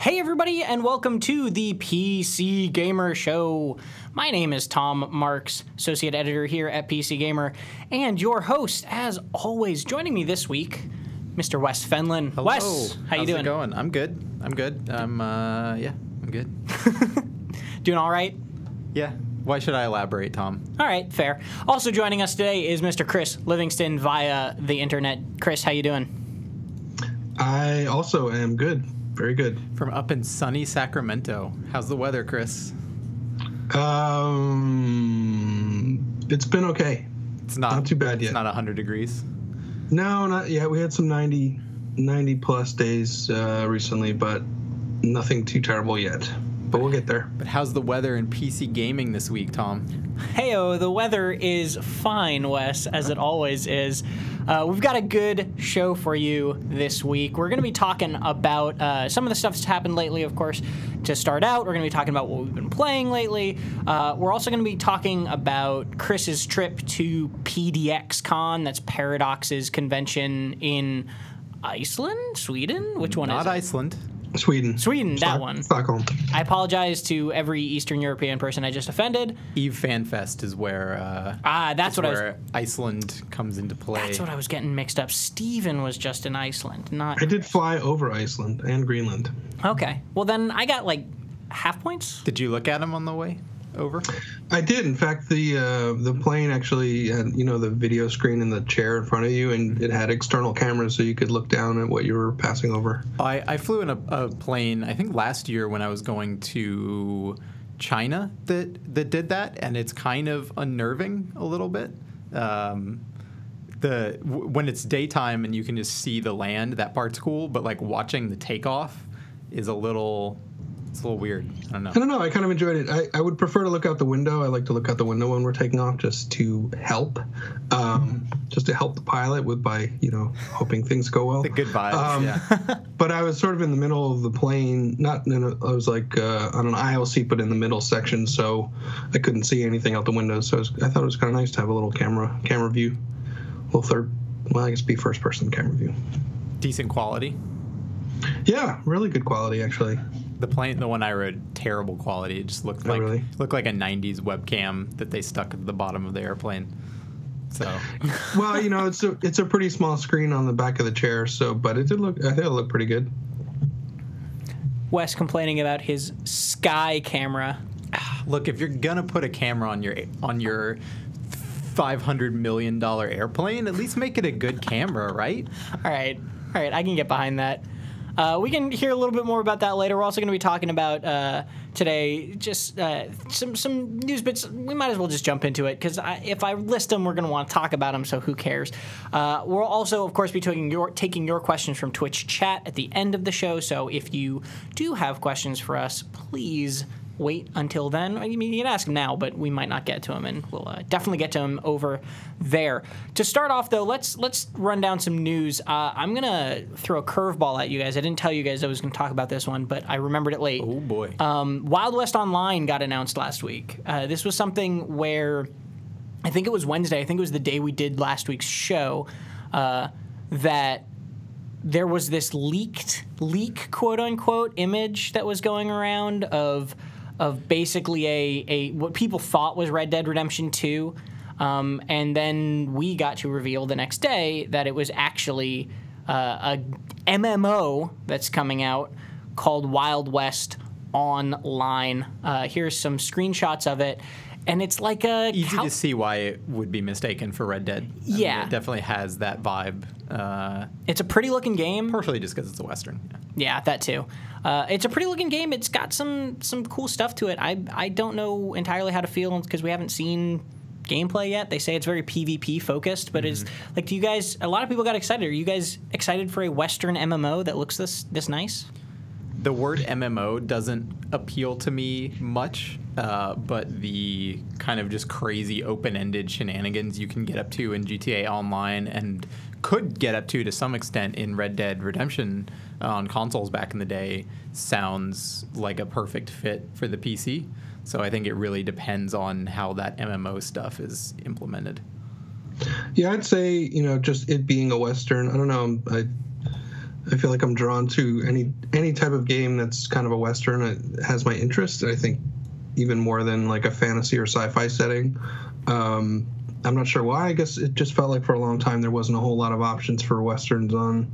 Hey everybody, and welcome to the PC Gamer Show. My name is Tom Marks, Associate Editor here at PC Gamer, and your host, as always. Joining me this week, Mr. Wes Fenlon. Hello. Wes, how you doing? How's it going? I'm good. I'm good. Doing all right? Yeah. Why should I elaborate, Tom? All right, fair. Also joining us today is Mr. Chris Livingston via the internet. Chris, how you doing? I also am good. Very good. From up in sunny Sacramento. How's the weather, Chris? It's been okay. It's not too bad yet. It's not 100 degrees. No, not yet. We had some 90 plus days recently, but nothing too terrible yet. But we'll get there. But how's the weather in PC gaming this week, Tom? Heyo, the weather is fine, Wes, as it always is. We've got a good show for you this week. We're going to be talking about some of the stuff that's happened lately, of course. To start out, we're going to be talking about what we've been playing lately. We're also going to be talking about Chris's trip to PdxCon, that's Paradox's convention in Iceland? Sweden? Which one is it? Not Iceland. Sweden, that one. Stockholm. I apologize to every Eastern European person I just offended. Eve FanFest is where Iceland comes into play. That's what I was getting mixed up. Steven was just in Iceland, not. I did fly over Iceland and Greenland. Okay, well then I got like half points. Did you look at him on the way over? I did. In fact, the plane actually had, the video screen in the chair in front of you, and it had external cameras so you could look down at what you were passing over. I flew in a plane, I think last year when I was going to China that did that, and it's kind of unnerving a little bit. When it's daytime and you can just see the land, that part's cool, but like watching the takeoff is a little weird. I don't know. I kind of enjoyed it. I would prefer to look out the window. I like to look out the window when we're taking off just to help. Just to help the pilot by hoping things go well. The good vibes, yeah. But I was sort of in the middle of the plane. I was like on an aisle seat, but in the middle section, so I couldn't see anything out the window. So I thought it was kind of nice to have a little camera view. First person camera view. Decent quality. Yeah, really good quality, actually. The one I rode, terrible quality. It just looked like a 90s webcam that they stuck at the bottom of the airplane. So, well, it's a pretty small screen on the back of the chair. So, but I think it looked pretty good. Wes complaining about his Sky camera. Look, if you're gonna put a camera on your $500 million airplane, at least make it a good camera, right? All right, I can get behind that. We can hear a little bit more about that later. We're also going to be talking about today just some news bits. We might as well just jump into it because if I list them, we're going to want to talk about them, so who cares? We'll also, of course, be taking your questions from Twitch chat at the end of the show, so if you do have questions for us, please wait until then. I mean, you can ask them now, but we might not get to them, and we'll definitely get to them over there. To start off, though, let's run down some news. I'm going to throw a curveball at you guys. I didn't tell you guys I was going to talk about this one, but I remembered it late. Oh, boy. Wild West Online got announced last week. This was something where I think it was Wednesday. I think it was the day we did last week's show that there was this leak, quote-unquote, image that was going around of basically a what people thought was Red Dead Redemption 2, and then we got to reveal the next day that it was actually a MMO that's coming out called Wild West Online. Here's some screenshots of it, and it's like a... Easy to see why it would be mistaken for Red Dead. Yeah. I mean, it definitely has that vibe. It's a pretty-looking game. Partially just because it's a Western. Yeah, that too. It's a pretty-looking game. It's got some cool stuff to it. I don't know entirely how to feel because we haven't seen gameplay yet. They say it's very PvP focused, but it's like, do you guys... A lot of people got excited. Are you guys excited for a Western MMO that looks this nice? The word MMO doesn't appeal to me much, but the kind of just crazy open-ended shenanigans you can get up to in GTA Online and could get up to some extent in Red Dead Redemption on consoles back in the day sounds like a perfect fit for the PC. So I think it really depends on how that MMO stuff is implemented. Yeah, I'd say, just it being a Western, I don't know, I feel like I'm drawn to any type of game that's kind of a Western. It has my interest, I think, even more than like a fantasy or sci-fi setting. I'm not sure why. I guess it just felt like for a long time there wasn't a whole lot of options for Westerns on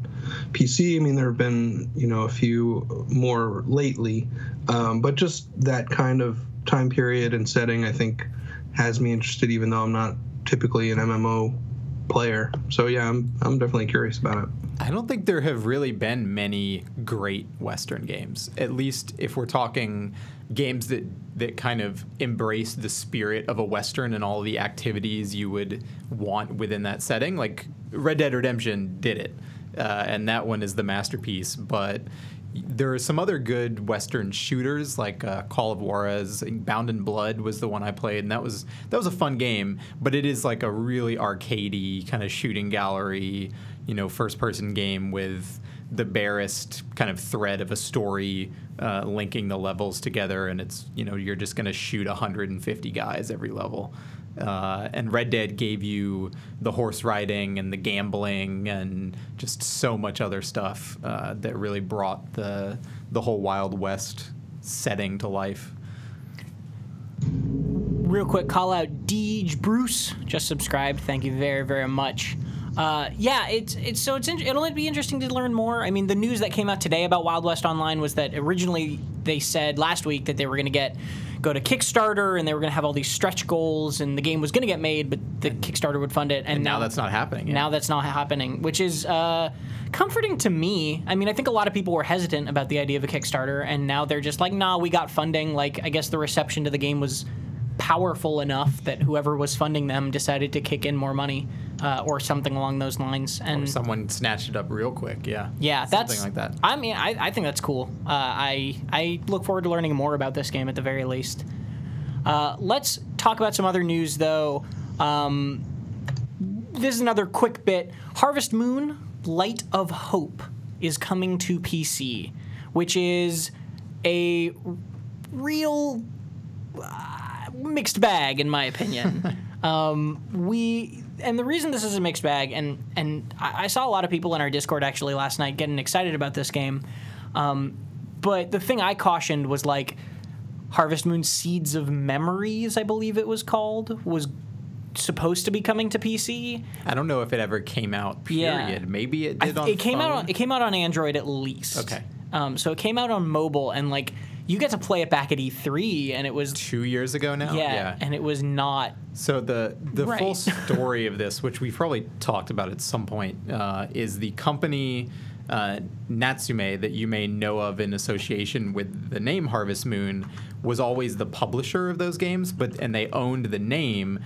PC. I mean, there have been, a few more lately, but just that kind of time period and setting, I think, has me interested, even though I'm not typically an MMO player. So yeah, I'm definitely curious about it. I don't think there have really been many great Western games, at least if we're talking games that kind of embrace the spirit of a Western and all the activities you would want within that setting. Like Red Dead Redemption did it, and that one is the masterpiece. But there are some other good Western shooters, like Call of Juarez. Bound in Blood was the one I played, and that was a fun game. But it is like a really arcadey kind of shooting gallery, first-person game with the barest kind of thread of a story linking the levels together, and it's you're just going to shoot 150 guys every level. And Red Dead gave you the horse riding and the gambling and just so much other stuff that really brought the whole Wild West setting to life. Real quick call out, Deej Bruce just subscribed. Thank you very, very much. It'll be interesting to learn more. I mean, the news that came out today about Wild West Online was that originally they said last week that they were going to go to Kickstarter and they were going to have all these stretch goals and the game was going to get made, but the Kickstarter would fund it. And now that's not happening. Now that's not happening, which is comforting to me. I mean, I think a lot of people were hesitant about the idea of a Kickstarter, and now they're just like, nah, we got funding. Like, I guess the reception to the game was powerful enough that whoever was funding them decided to kick in more money or something along those lines. And or someone snatched it up real quick, yeah. Yeah, something like that. I mean, I think that's cool. I look forward to learning more about this game at the very least. Let's talk about some other news, though. This is another quick bit. Harvest Moon, Light of Hope is coming to PC, which is a real mixed bag, in my opinion. And the reason this is a mixed bag, and I saw a lot of people in our Discord actually last night getting excited about this game, but the thing I cautioned was like Harvest Moon Seeds of Memories, I believe it was called, was supposed to be coming to PC. I don't know if it ever came out, period. Yeah. Maybe it did on phone. It came out on Android at least. Okay. So it came out on mobile, and like you get to play it back at E3, and it was 2 years ago now. Yeah, and it was not. So the right. Full story of this, which we've probably talked about at some point, is the company Natsume that you may know of in association with the name Harvest Moon was always the publisher of those games, and they owned the name,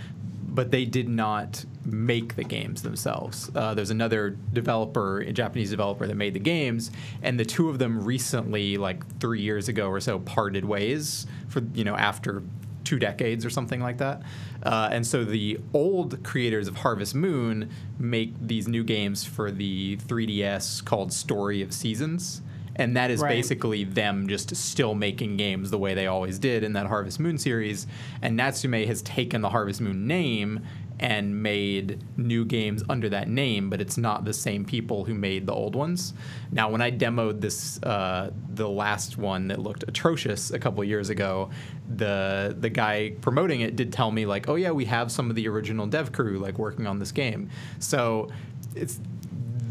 but they did not make the games themselves. There's another developer, a Japanese developer, that made the games, and the two of them recently, like 3 years ago or so, parted ways for after 2 decades or something like that. And so the old creators of Harvest Moon make these new games for the 3DS called Story of Seasons. And that is basically them just still making games the way they always did in that Harvest Moon series. And Natsume has taken the Harvest Moon name and made new games under that name, but it's not the same people who made the old ones. Now, when I demoed this, the last one that looked atrocious a couple years ago, the guy promoting it did tell me, like, oh yeah, we have some of the original dev crew like working on this game. So it's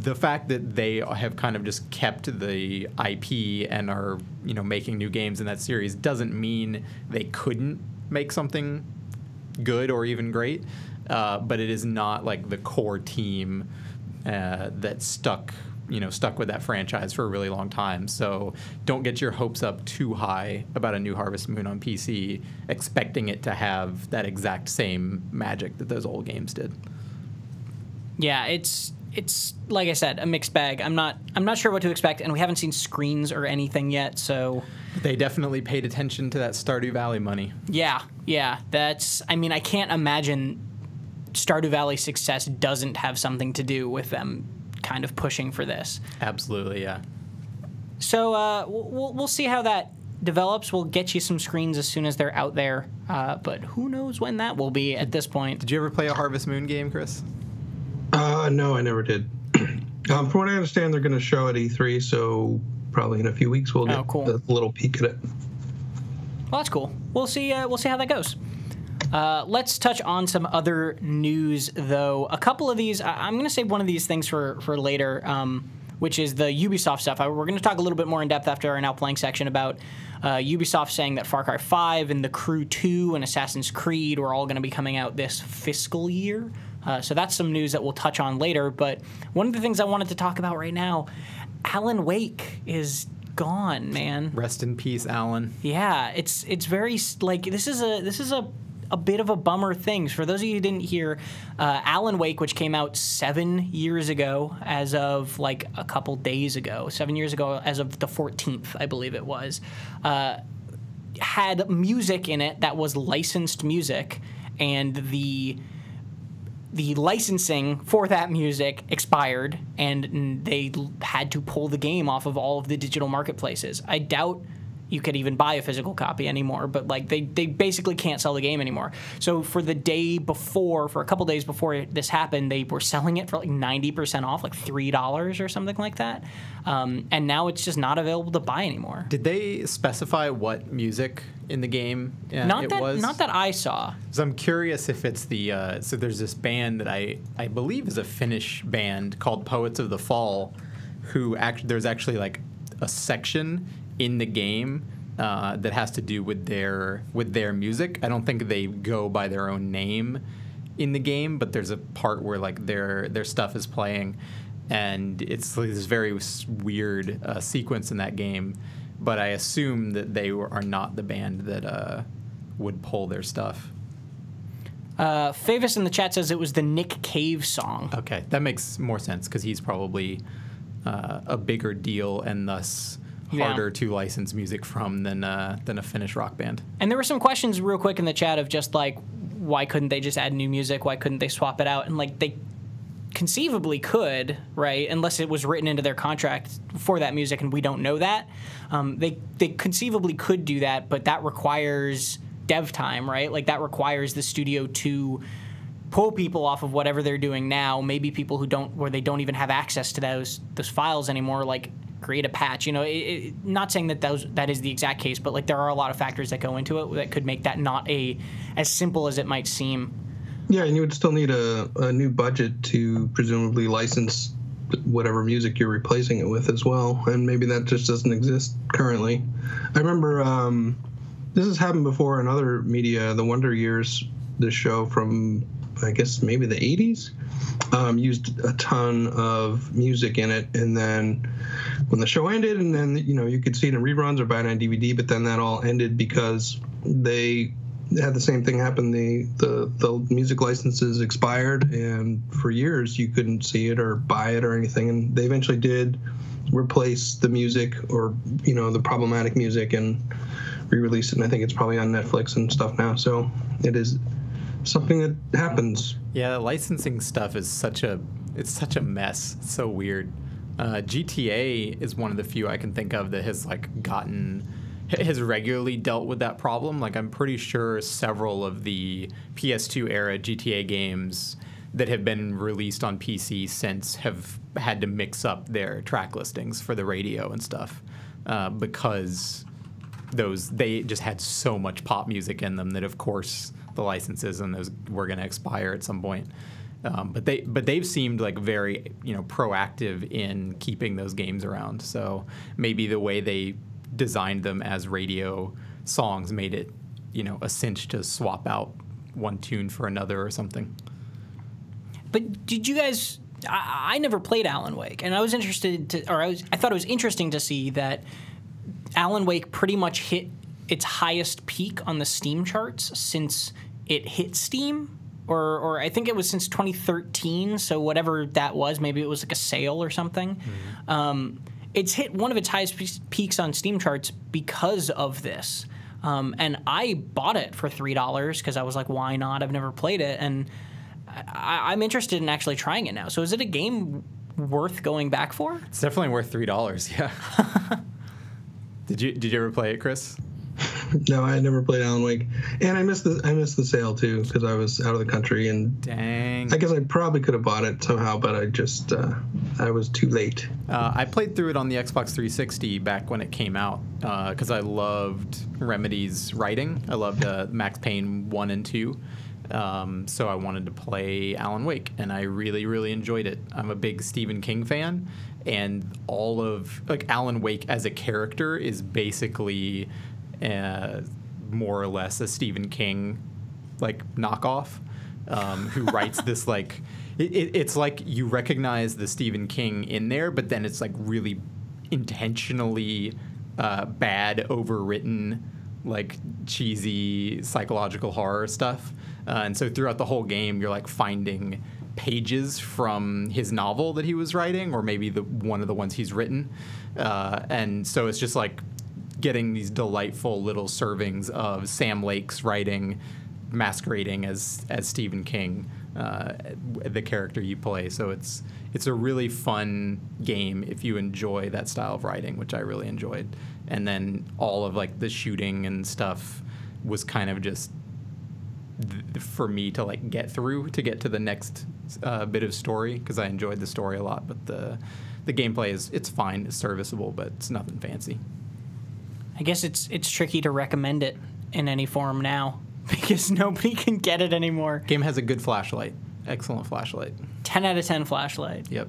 the fact that they have kind of just kept the IP and are making new games in that series doesn't mean they couldn't make something good or even great. But it is not like the core team that stuck with that franchise for a really long time. So don't get your hopes up too high about a new Harvest Moon on PC, expecting it to have that exact same magic that those old games did. Yeah, it's like I said, a mixed bag. I'm not sure what to expect, and we haven't seen screens or anything yet. So they definitely paid attention to that Stardew Valley money. Yeah. I can't imagine Stardew Valley's success doesn't have something to do with them kind of pushing for this. Absolutely, yeah. So we'll see how that develops. We'll get you some screens as soon as they're out there, but who knows when that will be at this point. Did you ever play a Harvest Moon game, Chris? No, I never did. From what I understand, they're going to show at E3, so probably in a few weeks we'll get a little peek at it. Well, that's cool. We'll see how that goes. Let's touch on some other news, though. A couple of these, I'm going to save one of these things for later, which is the Ubisoft stuff. We're going to talk a little bit more in depth after our Now Playing section about Ubisoft saying that Far Cry 5 and The Crew 2 and Assassin's Creed are all going to be coming out this fiscal year. So that's some news that we'll touch on later. But one of the things I wanted to talk about right now, Alan Wake is gone, man. Rest in peace, Alan. Yeah, it's very like this is a bit of a bummer thing. For those of you who didn't hear, Alan Wake, which came out 7 years ago as of like a couple days ago, 7 years ago as of the 14th, I believe it was, had music in it that was licensed music, and the licensing for that music expired, and they had to pull the game off of all of the digital marketplaces. I doubt you could even buy a physical copy anymore, but like they basically can't sell the game anymore. So for a couple days before this happened, they were selling it for like 90% off, like $3 or something like that. And now it's just not available to buy anymore. Did they specify what music in the game was? Not that I saw. So I'm curious if it's the so there's this band that I believe is a Finnish band called Poets of the Fall, who there's actually like a section in the game that has to do with their music. I don't think they go by their own name in the game, but there's a part where like their stuff is playing, and it's like this very weird sequence in that game. But I assume that they are not the band that would pull their stuff. Favis in the chat says it was the Nick Cave song. Okay, that makes more sense because he's probably a bigger deal and thus harder to license music from than a Finnish rock band. And there were some questions real quick in the chat of just like, why couldn't they just add new music? Why couldn't they swap it out? And like they conceivably could, right? Unless it was written into their contract for that music, and we don't know that. They conceivably could do that, but that requires dev time, right? Like that requires the studio to pull people off of whatever they're doing now. Maybe people where they don't even have access to those files anymore, like create a patch. You know, not saying that is the exact case, but like there are a lot of factors that go into it that could make that not as simple as it might seem. Yeah, and you would still need a new budget to presumably license whatever music you're replacing it with as well, and maybe that just doesn't exist currently. I remember this has happened before in other media. The Wonder Years, the show from I guess maybe the 80s, used a ton of music in it, and then when the show ended, and then you could see it in reruns or buy it on DVD, but then that all ended because they had the same thing happen. The music licenses expired, and for years you couldn't see it or buy it or anything, and they eventually did replace the music or the problematic music and re-release it, and I think it's probably on Netflix and stuff now. So it is something that happens. Yeah, licensing stuff is such a mess. It's so weird. GTA is one of the few I can think of that has has regularly dealt with that problem. Like I'm pretty sure several of the PS2 era GTA games that have been released on PC since have had to mix up their track listings for the radio and stuff because they just had so much pop music in them that of course the licenses and those were going to expire at some point. But they've seemed like very proactive in keeping those games around. So maybe the way they designed them as radio songs made it a cinch to swap out one tune for another or something. But did you guys? I never played Alan Wake, and I was interested I thought it was interesting to see that Alan Wake pretty much hit its highest peak on the Steam charts since it hit Steam, or I think it was since 2013. So whatever that was, maybe it was like a sale or something. Mm-hmm. It's hit one of its highest peaks on Steam charts because of this. And I bought it for $3 because I was like, why not? I've never played it, and I'm interested in actually trying it now. So is it a game worth going back for? It's definitely worth $3. Yeah. Did you ever play it, Chris? No, I had never played Alan Wake, and I missed the sale too because I was out of the country, and dang, I guess I probably could have bought it somehow, but I just I was too late. I played through it on the Xbox 360 back when it came out because I loved Remedy's writing. I loved Max Payne 1 and 2. So I wanted to play Alan Wake, and I really, really enjoyed it. I'm a big Stephen King fan, and all of Alan Wake as a character is basically more or less a Stephen King knockoff who writes this it's like you recognize the Stephen King in there, but then it's really intentionally bad, overwritten, cheesy psychological horror stuff. And so throughout the whole game, you're finding pages from his novel that he was writing, or maybe one of the ones he's written. And so it's just getting these delightful little servings of Sam Lake's writing masquerading as Stephen King, the character you play. So it's a really fun game if you enjoy that style of writing, which I really enjoyed. And then all of the shooting and stuff was kind of just for me to get through to get to the next bit of story, because I enjoyed the story a lot. But the gameplay it's fine, it's serviceable, but it's nothing fancy. I guess it's tricky to recommend it in any form now because nobody can get it anymore. Game has a good flashlight. Excellent flashlight. 10 out of 10 flashlight. Yep.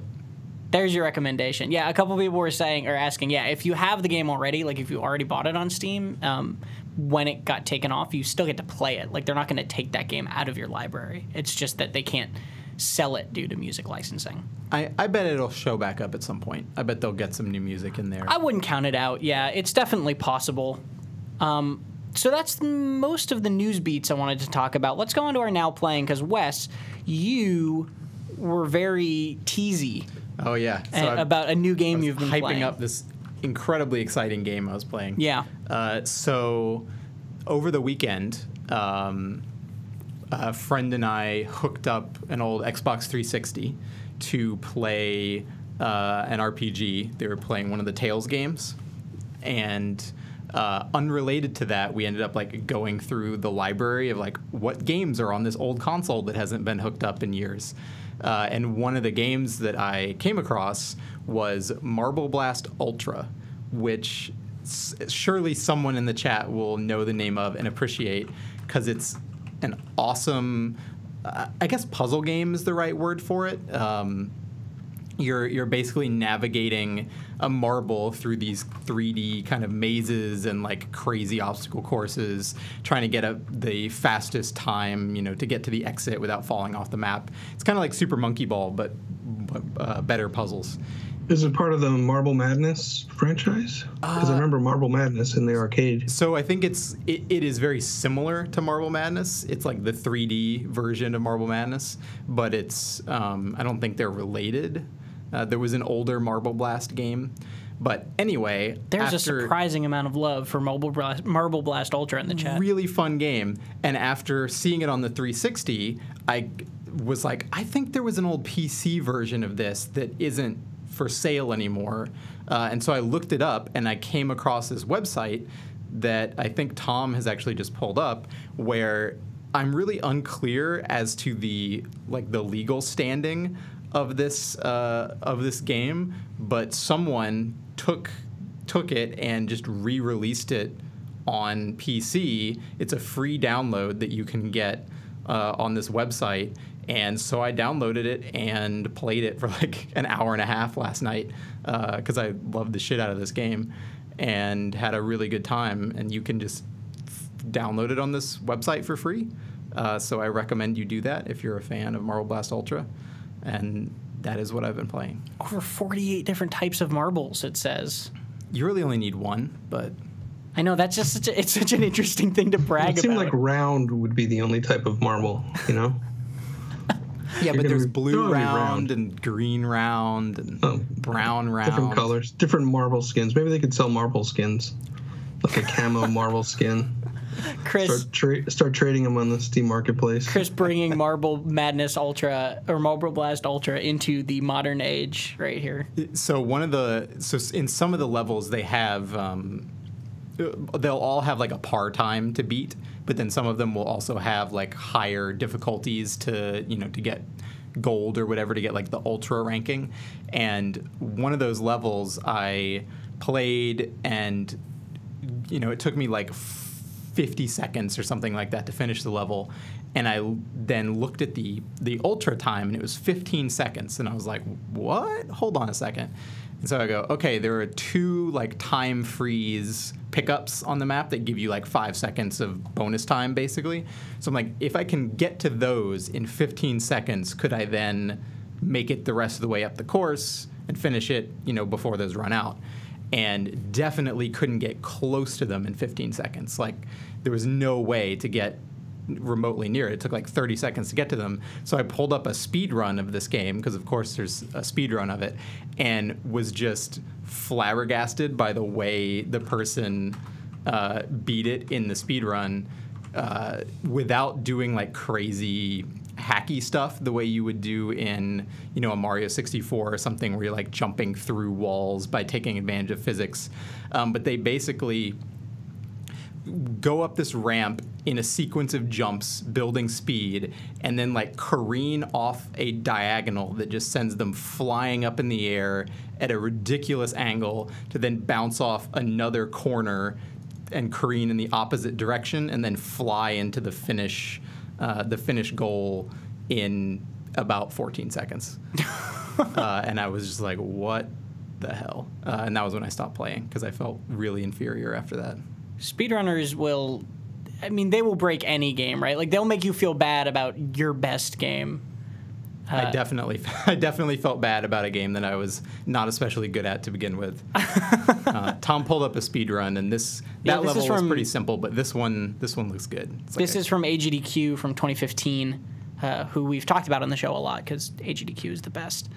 There's your recommendation. Yeah, a couple people were asking, if you have the game already, if you already bought it on Steam, when it got taken off, you still get to play it. They're not going to take that game out of your library. It's just that they can't sell it due to music licensing. I bet it'll show back up at some point. I bet they'll get some new music in there. I wouldn't count it out. Yeah, it's definitely possible. So that's most of the news beats I wanted to talk about. Let's go on to our Now Playing, because Wes, you were very teasy. Oh, yeah. So about a new game you've been hyping playing. Up this incredibly exciting game I was playing. Yeah. So over the weekend, a friend and I hooked up an old Xbox 360 to play an RPG. They were playing one of the Tales games. And unrelated to that, we ended up going through the library of what games are on this old console that hasn't been hooked up in years. And one of the games that I came across was Marble Blast Ultra, which surely someone in the chat will know the name of and appreciate, because it's an awesome, I guess puzzle game is the right word for it. You're basically navigating a marble through these 3D kind of mazes and crazy obstacle courses, trying to get the fastest time, to get to the exit without falling off the map. It's kind of like Super Monkey Ball, but better puzzles. Is it part of the Marble Madness franchise? Because I remember Marble Madness in the arcade. So I think it is very similar to Marble Madness. It's the 3D version of Marble Madness, but it's I don't think they're related. There was an older Marble Blast game. But anyway, there's a surprising amount of love for Marble Blast Ultra in the chat. Really fun game. And after seeing it on the 360, I was I think there was an old PC version of this that isn't for sale anymore. And so I looked it up, and I came across this website that I think Tom has actually just pulled up, where I'm really unclear as to the legal standing of this game, but someone took it and just re-released it on PC. It's a free download that you can get on this website. And so I downloaded it and played it for an hour and a half last night because I loved the shit out of this game and had a really good time. And you can just download it on this website for free. So I recommend you do that if you're a fan of Marble Blast Ultra. And that is what I've been playing. Over 48 different types of marbles, it says. You really only need one, but... I know, that's just it's such an interesting thing to brag about. It seemed like round would be the only type of marble, Yeah, but there's blue round and green round and brown round. Different colors, different marble skins. Maybe they could sell marble skins, like a camo marble skin. Chris, start trading them on the Steam Marketplace. Chris bringing Marble Madness Ultra or Marble Blast Ultra into the modern age right here. So in some of the levels they have they'll all have like a par time to beat, but then some of them will also have like higher difficulties to get gold or whatever, to get like the ultra ranking. And one of those levels I played, and it took me like 50 seconds or something like that to finish the level. And I then looked at the ultra time, and it was 15 seconds. And I was like, what? Hold on a second. And so I go, okay, there are 2 like time freeze pickups on the map that give you like 5 seconds of bonus time, basically. So I'm like, if I can get to those in 15 seconds, could I then make it the rest of the way up the course and finish it, before those run out? And definitely couldn't get close to them in 15 seconds. Like, there was no way to get remotely near it. It took like 30 seconds to get to them. So I pulled up a speed run of this game, because of course there's a speed run of it, and was just flabbergasted by the way the person beat it in the speed run without doing like crazy hacky stuff the way you would do in a Mario 64 or something, where you're like jumping through walls by taking advantage of physics. But they basically go up this ramp in a sequence of jumps, building speed, and then like careen off a diagonal that just sends them flying up in the air at a ridiculous angle, to then bounce off another corner and careen in the opposite direction, and then fly into the finish goal in about 14 seconds. And I was just like, what the hell? And that was when I stopped playing, because I felt really inferior after that. Speedrunners will, they will break any game, right? Like, they'll make you feel bad about your best game. I definitely felt bad about a game that I was not especially good at to begin with. Tom pulled up a speed run, and that level was pretty simple, but this one looks good. This is from AGDQ from 2015, who we've talked about on the show a lot, because AGDQ is the best.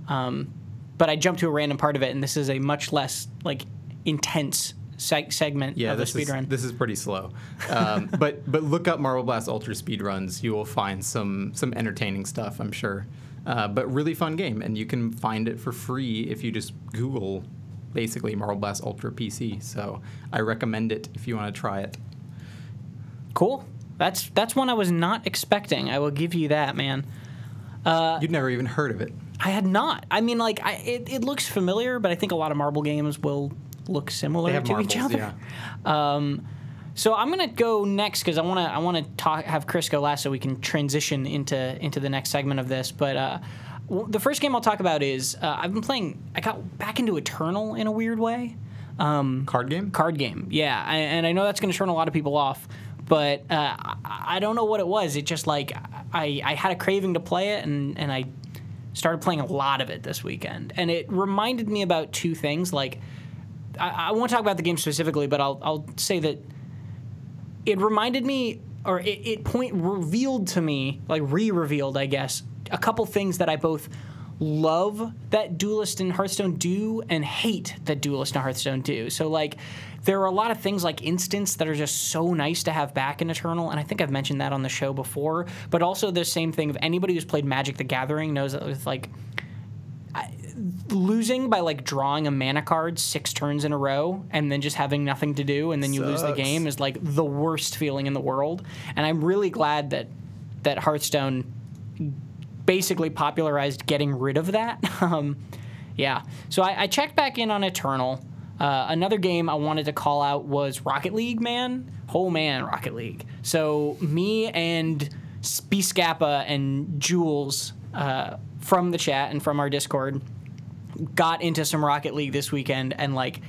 But I jumped to a random part of it, and this is a much less like intense segment of the speedrun. This is pretty slow. But look up Marble Blast Ultra speedruns. You will find some entertaining stuff, I'm sure. But really fun game, and you can find it for free if you just Google basically Marble Blast Ultra PC. So I recommend it if you want to try it. Cool. That's one I was not expecting. I will give you that, man. You'd never even heard of it. I had not. It looks familiar, but I think a lot of marble games will look similar to each other. Yeah. So I'm gonna go next, because I want to have Chris go last, so we can transition into the next segment of this. But the first game I'll talk about is I've been playing. I got back into Eternal in a weird way. Card game? Card game, yeah. And I know that's going to turn a lot of people off, but I don't know what it was. It just like I had a craving to play it, and I started playing a lot of it this weekend, and it reminded me about 2 things. Like, I won't talk about the game specifically, but I'll say that it reminded me, or it revealed to me, like re-revealed, I guess, a couple things that I both love that Duelist and Hearthstone do and hate that Duelist and Hearthstone do. So, like, there are a lot of things like Instants that are just so nice to have back in Eternal, and I think I've mentioned that on the show before, but also the same thing, if anybody who's played Magic the Gathering knows that with, like, losing by like drawing a mana card 6 turns in a row and then just having nothing to do and then you lose the game is like the worst feeling in the world. And I'm really glad that Hearthstone basically popularized getting rid of that. Yeah. So I checked back in on Eternal. Another game I wanted to call out was Rocket League, man. Oh, man, Rocket League. So me and Scappa and Jules from the chat and from our Discord got into some Rocket League this weekend, and like,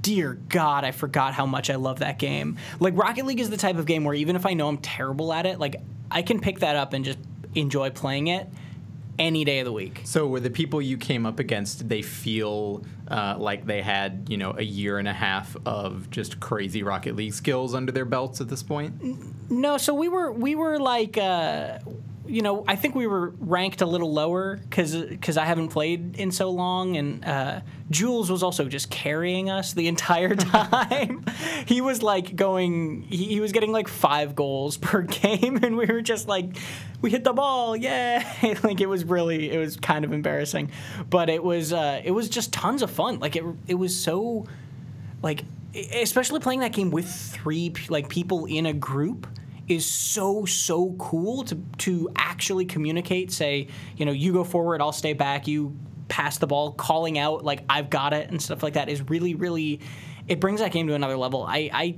dear God, I forgot how much I love that game. Like, Rocket League is the type of game where even if I know I'm terrible at it, like, I can pick that up and just enjoy playing it any day of the week. So were the people you came up against, did they feel like they had, a year and a half of just crazy Rocket League skills under their belts at this point? No, so we were like, I think we were ranked a little lower because I haven't played in so long, and Jules was also just carrying us the entire time. He was like he was getting like 5 goals per game, and we were just like, we hit the ball, yeah! Like, it was kind of embarrassing, but it was just tons of fun. Like, it was so like, especially playing that game with three people in a group is so cool to actually communicate. Say, you go forward, I'll stay back, you pass the ball, calling out like I've got it and stuff like that is really, it brings that game to another level. I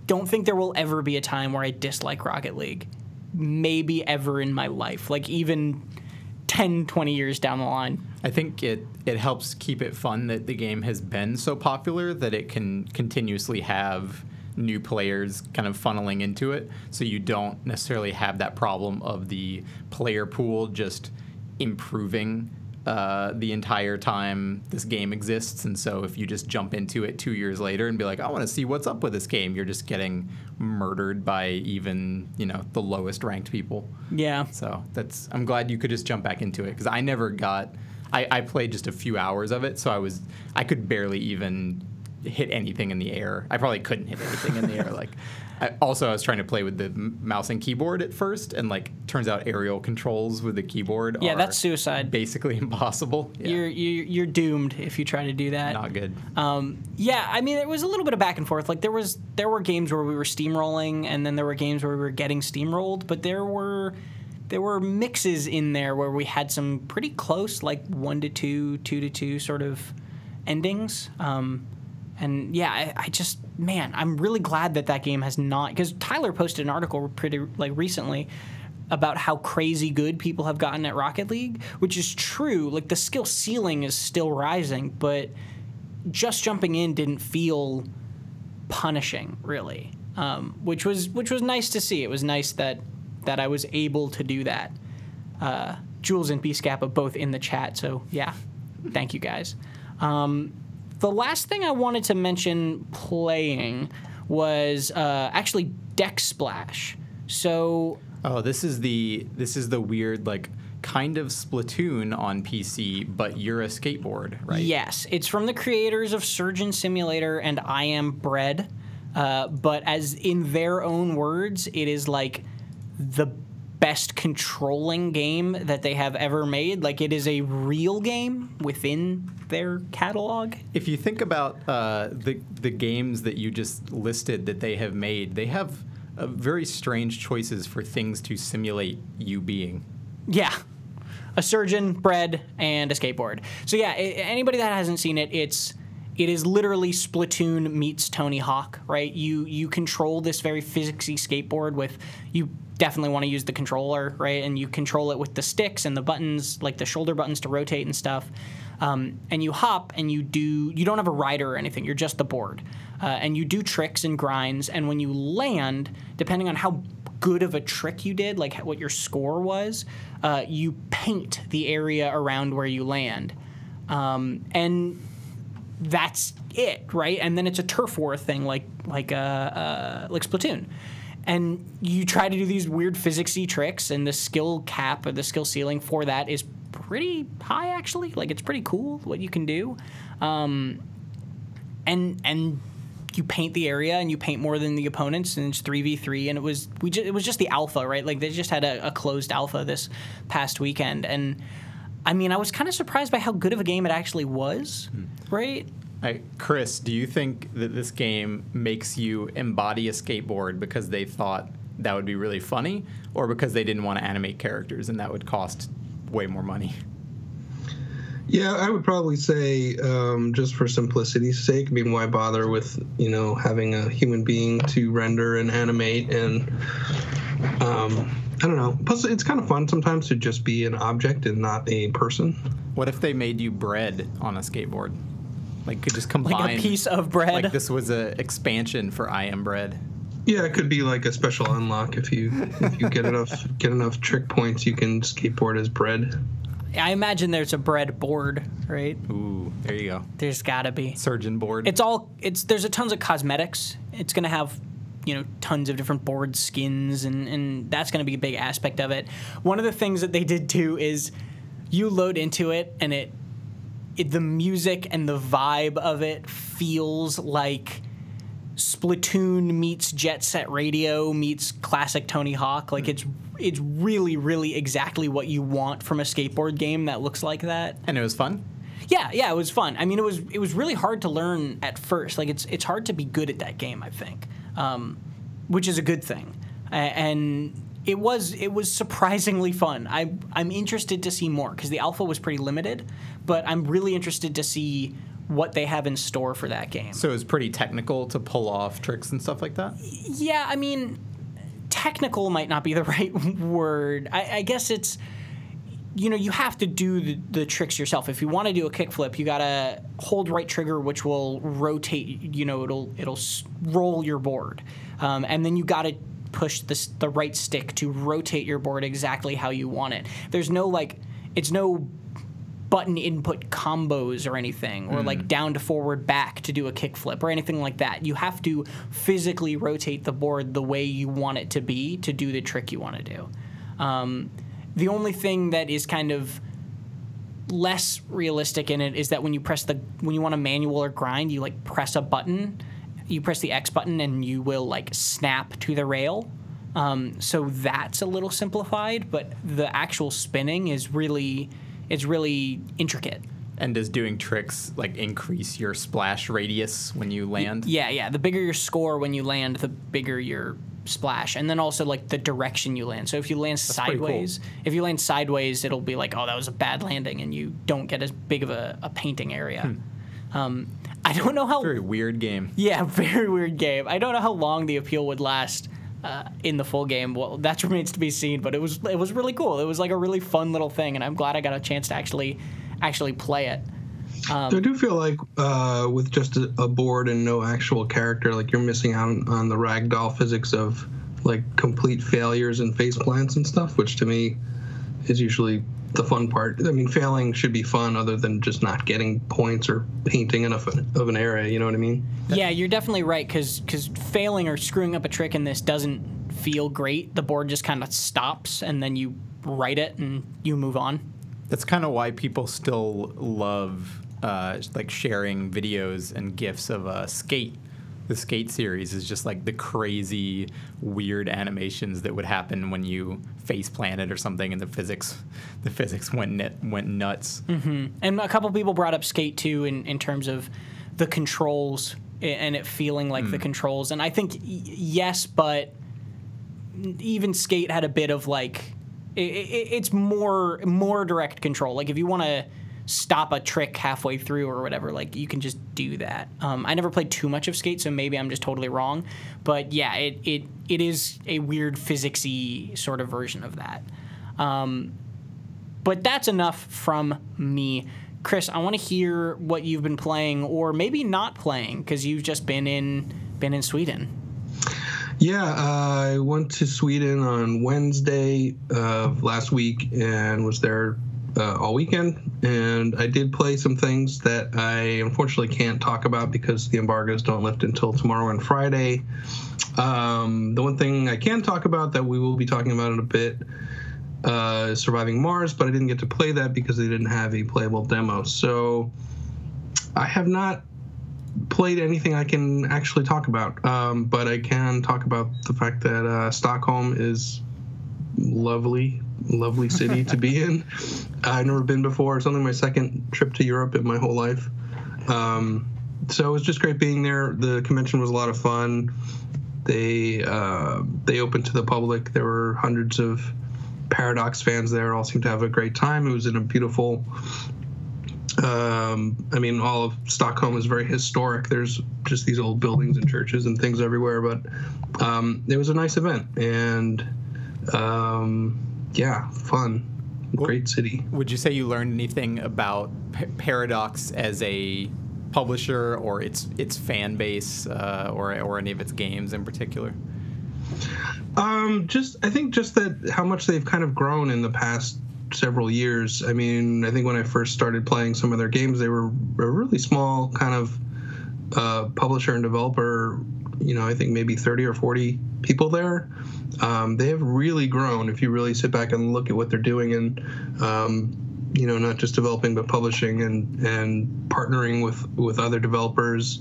don't think there will ever be a time where I dislike Rocket League, maybe ever in my life, like even 10, 20 years down the line. I think it helps keep it fun that the game has been so popular that it can continuously have new players kind of funneling into it, so you don't necessarily have that problem of the player pool just improving the entire time this game exists. And so if you just jump into it 2 years later and be like, I want to see what's up with this game, you're just getting murdered by even, the lowest ranked people. Yeah. So I'm glad you could just jump back into it, because I never got, I played just a few hours of it, so I could barely even hit anything in the air. I probably couldn't hit anything in the air. I was trying to play with the mouse and keyboard at first, and turns out aerial controls with the keyboard are that's suicide. Basically impossible. Yeah. You're doomed if you try to do that. Not good. There was a little bit of back and forth. There were games where we were steamrolling, and then there were games where we were getting steamrolled, but there were mixes in there where we had some pretty close 1 to 2, 2 to 2 sort of endings. And yeah, I'm really glad that game has not, because Tyler posted an article pretty recently about how crazy good people have gotten at Rocket League, which is true. The skill ceiling is still rising, but just jumping in didn't feel punishing, really, which was nice to see. It was nice that I was able to do that. Jules and Bscappa both in the chat, so yeah, thank you guys. The last thing I wanted to mention playing was actually Deck Splash. So, this is the weird kind of Splatoon on PC, but you're a skateboard, right? Yes, it's from the creators of Surgeon Simulator and I Am Bread, but as in their own words, it is the best controlling game that they have ever made. It is a real game within their catalog. If you think about the games that you just listed that they have made, they have very strange choices for things to simulate you being. Yeah. A surgeon, bread, and a skateboard. So yeah, anybody that hasn't seen it, it is literally Splatoon meets Tony Hawk, right? You control this very physicsy skateboard with, you definitely want to use the controller, right? And you control it with the sticks and the buttons, the shoulder buttons to rotate and stuff. And you hop and you don't have a rider or anything, you're just the board. And you do tricks and grinds, and when you land, depending on how good of a trick you did, what your score was, you paint the area around where you land. And that's it, right? And then it's a turf war thing like Splatoon. And you try to do these weird physicsy tricks, and the skill cap or the skill ceiling for that is pretty high, actually. It's pretty cool what you can do. And you paint the area, and you paint more than the opponents, and it's 3v3. And it was just the alpha, right? They just had a closed alpha this past weekend, and I was kind of surprised by how good of a game it actually was, right? Chris, do you think that this game makes you embody a skateboard because they thought that would be really funny, or because they didn't want to animate characters and that would cost way more money? Yeah, I would probably say just for simplicity's sake. Why bother with having a human being to render and animate, and I don't know. Plus, it's kind of fun sometimes to just be an object and not a person. What if they made you bread on a skateboard? Could just combine a piece of bread. This was an expansion for I Am Bread. Yeah, it could be a special unlock if you get enough trick points, you can skateboard as bread. I imagine there's a bread board, right? Ooh, there you go. There's gotta be surgeon board. There's a tons of cosmetics. It's gonna have tons of different board skins, and that's gonna be a big aspect of it. One of the things that they did too is you load into it, and the music and the vibe of it feels like Splatoon meets Jet Set Radio meets classic Tony Hawk. It's really, really exactly what you want from a skateboard game that looks like that. And it was fun? Yeah, it was fun. I mean, it was really hard to learn at first. Like it's hard to be good at that game, I think, which is a good thing. And it was surprisingly fun. I'm interested to see more because the alpha was pretty limited, but I'm really interested to see what they have in store for that game. So it's pretty technical to pull off tricks and stuff like that? Yeah, I mean, technical might not be the right word. I guess it's, you have to do the tricks yourself. If you want to do a kickflip, you got to hold right trigger, which will rotate, it'll roll your board. And then you got to push the right stick to rotate your board exactly how you want it. There's no, it's no button input combos or anything, or like down to forward back to do a kickflip or anything like that. You have to physically rotate the board the way you want it to be to do the trick you want to do. The only thing that is kind of less realistic in it is that when you want to manual or grind, you press a button, you press the X button and you will snap to the rail. So that's a little simplified, but the actual spinning is really intricate. And does doing tricks increase your splash radius when you land? Yeah. The bigger your score when you land, the bigger your splash, and then also the direction you land. So if you land sideways, it'll be oh, that was a bad landing, and you don't get as big of a painting area. I don't know how. Very weird game. Yeah, very weird game. I don't know how long the appeal would last in the full game. Well, that remains to be seen. But it was really cool. It was a really fun little thing, and I'm glad I got a chance to actually play it. I do feel like with just a board and no actual character, you're missing out on the ragdoll physics of complete failures and face plants and stuff, which to me is usually the fun part. I mean, failing should be fun other than just not getting points or painting enough of an area, you know what I mean? Yeah, you're definitely right, because failing or screwing up a trick in this doesn't feel great. The board just kind of stops, and then you write it and you move on. That's kind of why people still love sharing videos and GIFs of Skate. The Skate series is just the crazy, weird animations that would happen when you face planted or something, and the physics went nuts. Mm-hmm. And a couple people brought up Skate too in terms of the controls and it feeling like the controls. And I think yes, but even Skate had a bit of it's more direct control. If you want to stop a trick halfway through or whatever, you can just do that. I never played too much of Skate, so maybe I'm just totally wrong. But yeah, it is a weird physics-y sort of version of that. But that's enough from me. Chris, I want to hear what you've been playing, or maybe not playing, because you've just been in Sweden. Yeah, I went to Sweden on Wednesday of last week and was there all weekend, and I did play some things that I unfortunately can't talk about because the embargoes don't lift until tomorrow and Friday. The one thing I can talk about that we will be talking about in a bit is Surviving Mars, but I didn't get to play that because they didn't have a playable demo. So I have not played anything I can actually talk about, but I can talk about the fact that Stockholm is lovely city to be in. I've never been before. It's only my second trip to Europe in my whole life. So it was just great being there. The convention was a lot of fun. They opened to the public. There were hundreds of Paradox fans there. All seemed to have a great time. It was in a beautiful all of Stockholm is very historic. There's just these old buildings and churches and things everywhere, but it was a nice event, and fun. Great city. Would you say you learned anything about Paradox as a publisher, or its fan base, or any of its games in particular? I think that how much they've kind of grown in the past several years. I mean, I think when I first started playing some of their games, they were a really small kind of publisher and developer. I think maybe 30 or 40 people there. They have really grown if you really sit back and look at what they're doing, and not just developing but publishing and partnering with other developers.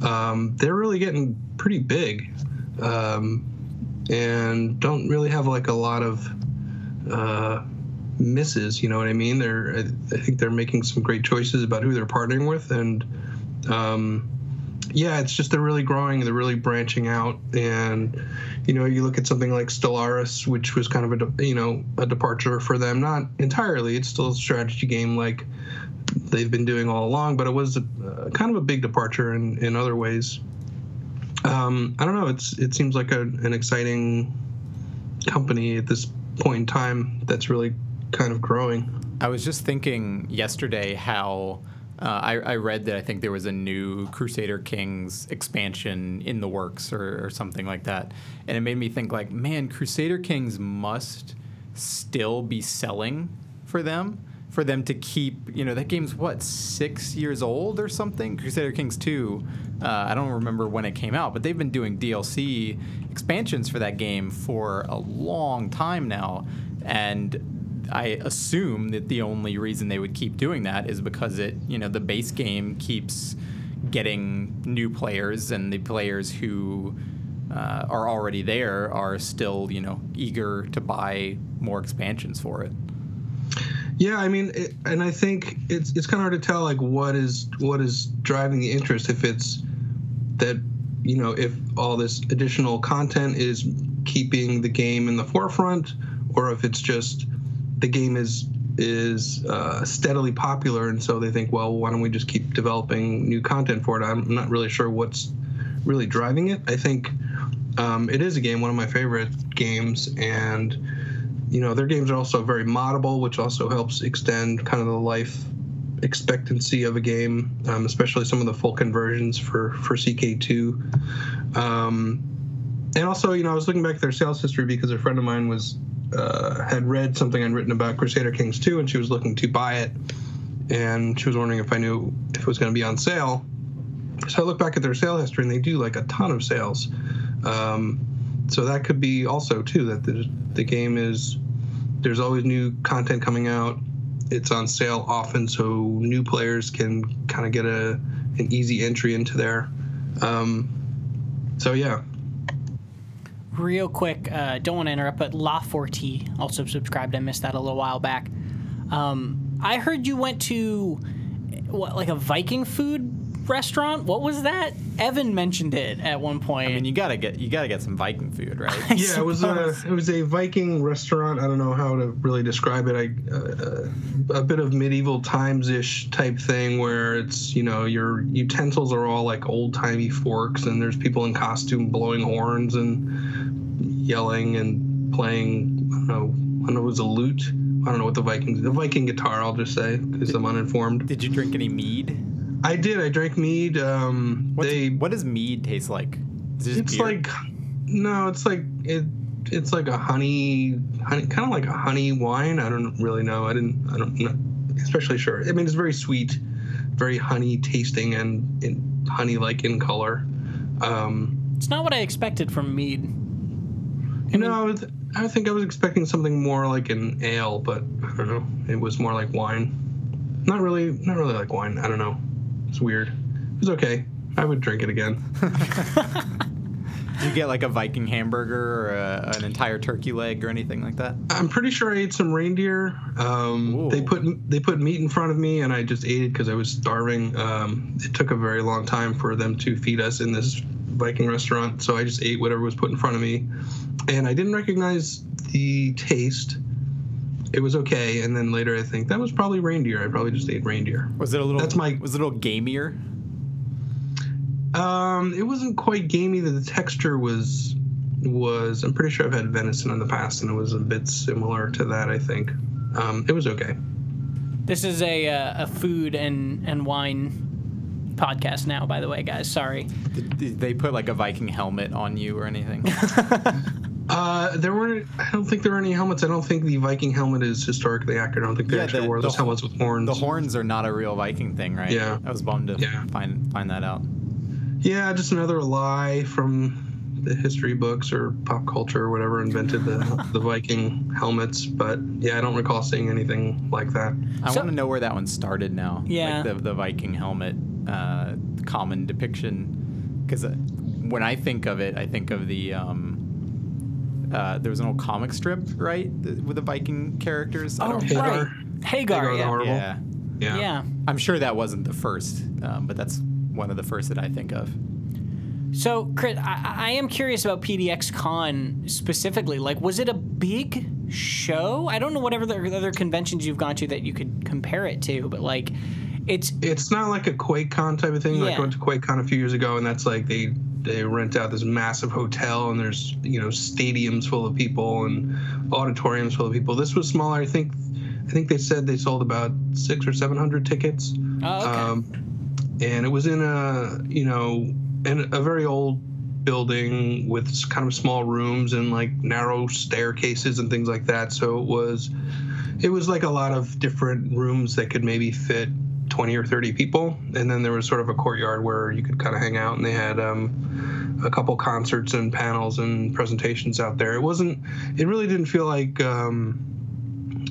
They're really getting pretty big, and don't really have a lot of misses. You know what I mean? I think they're making some great choices about who they're partnering with, and yeah, it's just they're really growing, they're really branching out, and you look at something like Stellaris, which was kind of a departure for them. Not entirely, it's still a strategy game like they've been doing all along, but it was kind of a big departure in other ways. I don't know. It seems like an exciting company at this point in time that's really kind of growing. I was just thinking yesterday how I read that I think there was a new Crusader Kings expansion in the works or something like that. And it made me think like, man, Crusader Kings must still be selling for them to keep, that game's what, 6 years old or something? Crusader Kings 2, I don't remember when it came out, but they've been doing DLC expansions for that game for a long time now. And I assume that the only reason they would keep doing that is because the base game keeps getting new players, and the players who are already there are still, eager to buy more expansions for it. Yeah, I mean, and I think it's kind of hard to tell like what is driving the interest. If it's that if all this additional content is keeping the game in the forefront, or if it's just the game is steadily popular, and so they think, well, why don't we just keep developing new content for it? I'm not really sure what's really driving it. I think it is a game, one of my favorite games, and their games are also very moddable, which also helps extend kind of the life expectancy of a game, especially some of the full conversions for CK2. And also, I was looking back at their sales history because a friend of mine had read something I'd written about Crusader Kings 2, and she was looking to buy it, and she was wondering if I knew if it was going to be on sale. So I look back at their sale history, and they do like a ton of sales. So that could be also too that the game there's always new content coming out. It's on sale often, so new players can kind of get an easy entry into there. So yeah. Real quick, don't want to interrupt, but La4T also subscribed. I missed that a little while back. I heard you went to like a Viking food restaurant. What was that? Evan mentioned it at one point. I mean, you gotta get some Viking food, right? Yeah, it was a Viking restaurant. I don't know how to really describe it. A bit of medieval times-ish type thing where it's your utensils are all like old-timey forks, and there's people in costume blowing horns and yelling and playing. I don't know. It was a lute. I don't know what the Viking guitar. I'll just say because I'm uninformed. Did you drink any mead? I did. I drank mead. What does mead taste like? It's beer? It's like a honey, kind of like a honey wine. I don't really know. I'm not especially sure. I mean, it's very sweet, very honey tasting, and honey-like in color. It's not what I expected from mead. I think I was expecting something more like an ale, but I don't know. It was more like wine. Not really like wine. I don't know. It's weird. It was okay. I would drink it again. Did you get like a Viking hamburger or an entire turkey leg or anything like that? I'm pretty sure I ate some reindeer. They put meat in front of me, and I just ate it because I was starving. It took a very long time for them to feed us in this Viking restaurant, so I just ate whatever was put in front of me, and I didn't recognize the taste. It was okay, and then later I think that was probably reindeer. I probably just ate reindeer. Was it a little? Was it a little gamier? It wasn't quite gamey. The texture was. I'm pretty sure I've had venison in the past, and it was a bit similar to that. I think. It was okay. This is a food and wine podcast now, by the way, guys. Sorry. Did they put like a Viking helmet on you or anything? I don't think there were any helmets. I don't think the Viking helmet is historically accurate. I don't think they actually wore those helmets with horns. The horns are not a real Viking thing, right? Yeah. I was bummed to find that out. Yeah, just another lie from the history books or pop culture or whatever invented the Viking helmets. But yeah, I don't recall seeing anything like that. I want to know where that one started now. Yeah. Like the Viking helmet common depiction. Because when I think of it, I think of the there was an old comic strip, right, with the Viking characters. Oh, right. Hagar, the yeah. Horrible. Yeah. I'm sure that wasn't the first, but that's one of the first that I think of. So, Chris, I am curious about PdxCon specifically. Like, was it a big show? I don't know whatever the other conventions you've gone to that you could compare it to, but like, it's not like a QuakeCon type of thing. Yeah. Like I went to QuakeCon a few years ago, and that's like they rent out this massive hotel, and there's stadiums full of people and auditoriums full of people. This was smaller. I think they said they sold about 600 or 700 tickets. Oh, okay. And it was in a very old building with kind of small rooms and like narrow staircases and things like that. So it was like a lot of different rooms that could maybe fit 20 or 30 people. And then there was sort of a courtyard where you could kind of hang out, and they had a couple concerts and panels and presentations out there. It really didn't feel like,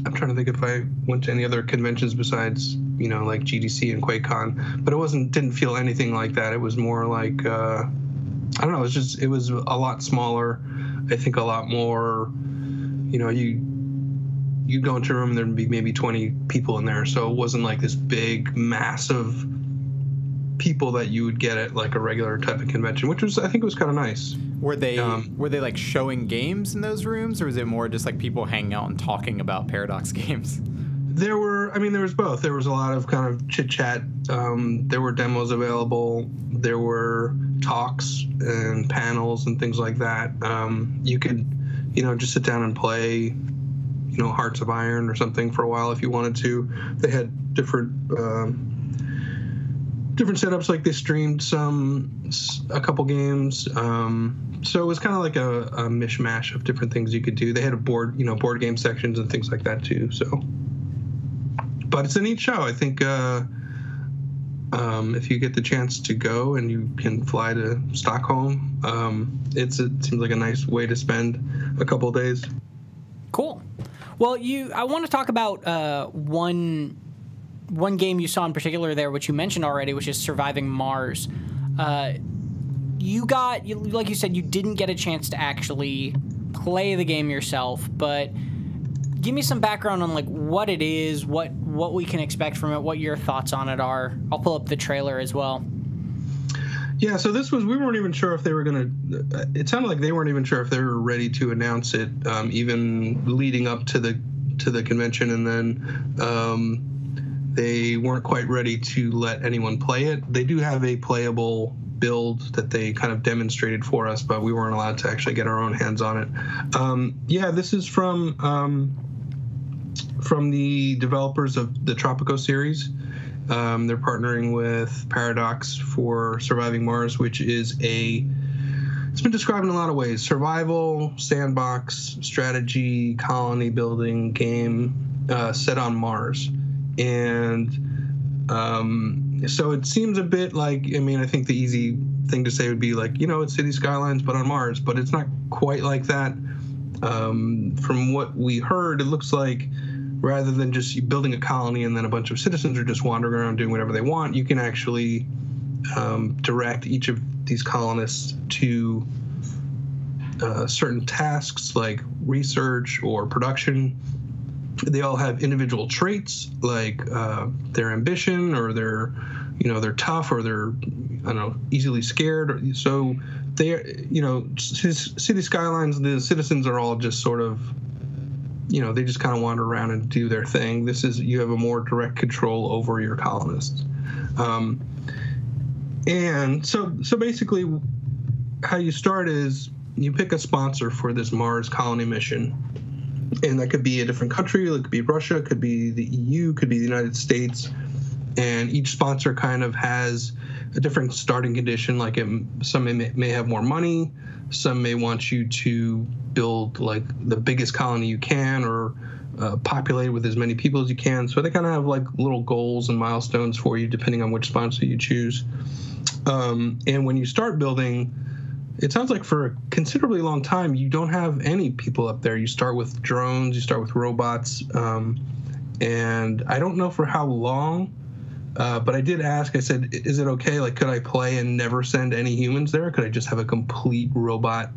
I'm trying to think if I went to any other conventions besides, like GDC and QuakeCon, but didn't feel anything like that. It was more like, I don't know, it was a lot smaller. I think a lot more, you'd go into a room and there'd be maybe 20 people in there. So it wasn't like this big, massive people that you would get at like a regular type of convention, which I think was kind of nice. Were they like showing games in those rooms, or was it more just like people hanging out and talking about Paradox games? There was both. There was a lot of kind of chit chat. There were demos available. There were talks and panels and things like that. You could, just sit down and play, Hearts of Iron or something for a while if you wanted to. They had different setups. Like they streamed a couple games. So it was kind of like a mishmash of different things you could do. They had board game sections and things like that too. So, but it's a neat show. I think if you get the chance to go and you can fly to Stockholm, it seems like a nice way to spend a couple of days. Cool. Well, I want to talk about one game you saw in particular there, which you mentioned already, which is Surviving Mars. Like you said, you didn't get a chance to actually play the game yourself, but give me some background on like what it is, what we can expect from it, what your thoughts on it are. I'll pull up the trailer as well. Yeah, so we weren't even sure if they were it sounded like they weren't even sure if they were ready to announce it, even leading up to the convention, and then they weren't quite ready to let anyone play it. They do have a playable build that they kind of demonstrated for us, but we weren't allowed to actually get our own hands on it. This is from the developers of the Tropico series. They're partnering with Paradox for Surviving Mars, which is it's been described in a lot of ways: survival, sandbox, strategy, colony building game set on Mars. And so it seems a bit like, I think the easy thing to say would be like, it's City Skylines, but on Mars, but it's not quite like that. From what we heard, it looks like rather than just building a colony and then a bunch of citizens are just wandering around doing whatever they want, you can actually direct each of these colonists to certain tasks like research or production. They all have individual traits like their ambition, or they're tough, or they're, easily scared. So City Skylines, the citizens are all just sort of, they just kind of wander around and do their thing. You have a more direct control over your colonists. And so basically how you start is you pick a sponsor for this Mars colony mission. And that could be a different country. It could be Russia, it could be the EU, could be the United States. And each sponsor kind of has a different starting condition. Like some may have more money. Some may want you to build like the biggest colony you can, or populate with as many people as you can. So they kind of have like little goals and milestones for you depending on which sponsor you choose. And when you start building, it sounds like for a considerably long time, you don't have any people up there. You start with drones, you start with robots. And I don't know for how long, but I did ask, I said, is it okay? Like, could I play and never send any humans there? Could I just have a complete robot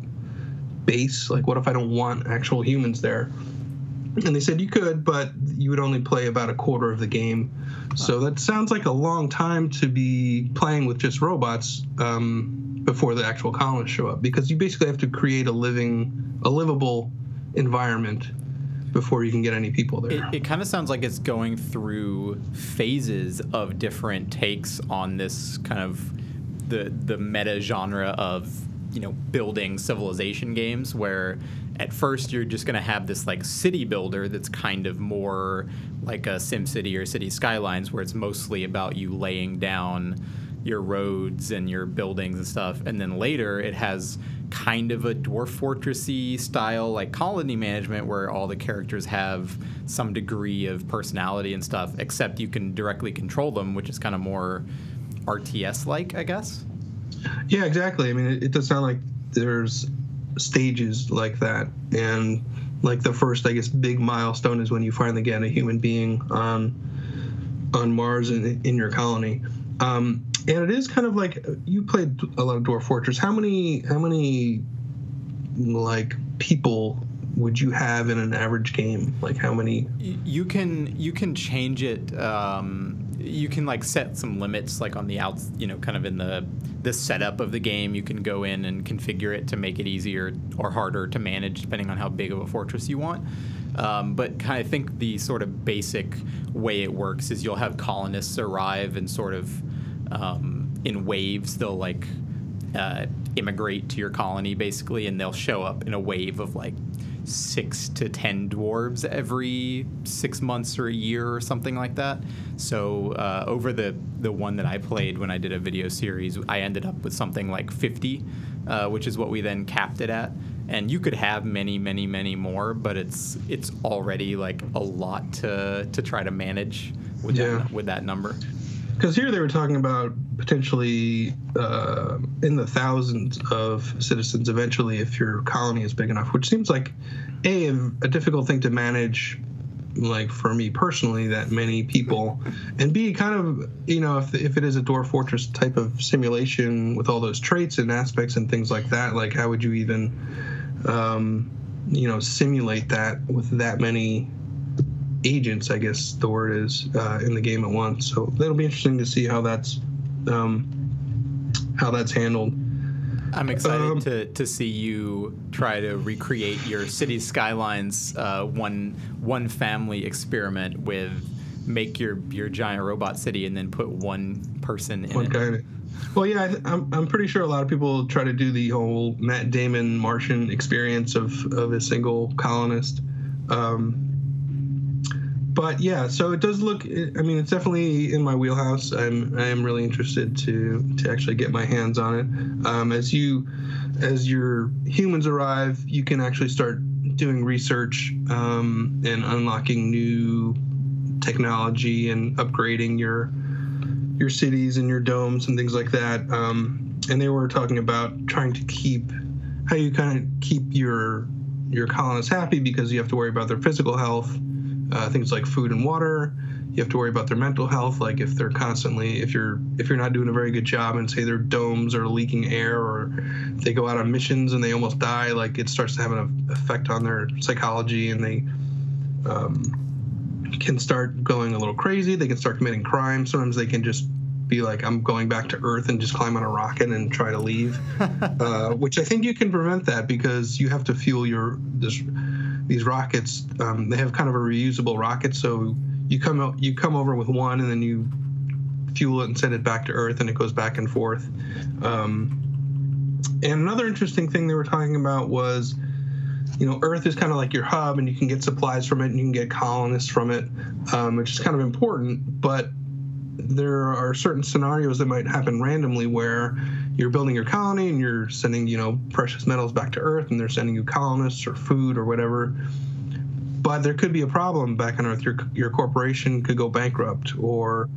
base? Like, what if I don't want actual humans there? And they said you could, but you would only play about a quarter of the game. So that sounds like a long time to be playing with just robots before the actual colonists show up, because you basically have to create a livable environment before you can get any people there. It kind of sounds like it's going through phases of different takes on this kind of the meta genre of, you know, building civilization games, where at first you're just going to have this like city builder that's kind of more like a SimCity or City Skylines, where it's mostly about you laying down your roads and your buildings and stuff. And then later it has kind of a Dwarf Fortress-y style like colony management, where all the characters have some degree of personality and stuff, except you can directly control them, which is kind of more RTS-like, I guess. Yeah, exactly. I mean, it does sound like there's stages like that, and like the first, I guess, big milestone is when you finally get a human being on Mars in your colony. And it is kind of like, you played a lot of Dwarf Fortress. How many like people would you have in an average game? Like, how many? You can change it. You can like set some limits, like on the outs, you know, kind of in the setup of the game. You can go in and configure it to make it easier or harder to manage, depending on how big of a fortress you want. But I think the sort of basic way it works is you'll have colonists arrive and sort of in waves. They'll like immigrate to your colony basically, and they'll show up in a wave of like 6 to 10 dwarves every 6 months or a year or something like that. So over the one that I played when I did a video series, I ended up with something like 50, which is what we then capped it at. And you could have many, many, many more, but it's already like a lot to try to manage with that number. Because here they were talking about potentially in the thousands of citizens eventually if your colony is big enough, which seems like a difficult thing to manage, like for me personally, that many people, and B, kind of, you know, if it is a Dwarf Fortress type of simulation with all those traits and aspects and things like that, like how would you even you know, simulate that with that many agents, I guess the word is, in the game at once. So that'll be interesting to see how that's handled. I'm excited to see you try to recreate your City Skylines one family experiment with make your giant robot city and then put one person in it. Well, yeah, I'm pretty sure a lot of people try to do the whole Matt Damon Martian experience of a single colonist. But yeah, so it does look, I mean, it's definitely in my wheelhouse. I am really interested to actually get my hands on it. As your humans arrive, you can actually start doing research and unlocking new technology and upgrading your cities and your domes and things like that. And they were talking about trying to how you kind of keep your colonists happy, because you have to worry about their physical health. Things like food and water. You have to worry about their mental health, like if they're constantly, if you're not doing a very good job and say their domes are leaking air, or they go out on missions and they almost die, like it starts to have an effect on their psychology, and they can start going a little crazy. They can start committing crimes. Sometimes they can just be like, I'm going back to Earth, and just climb on a rocket and try to leave, which I think you can prevent that, because you have to fuel these rockets. They have kind of a reusable rocket, so you come over with one, and then you fuel it and send it back to Earth, and it goes back and forth. And another interesting thing they were talking about was, you know, Earth is kind of like your hub, and you can get supplies from it, and you can get colonists from it, which is kind of important. But there are certain scenarios that might happen randomly where you're building your colony and you're sending, you know, precious metals back to Earth, and they're sending you colonists or food or whatever. But there could be a problem back on Earth. Your corporation could go bankrupt, or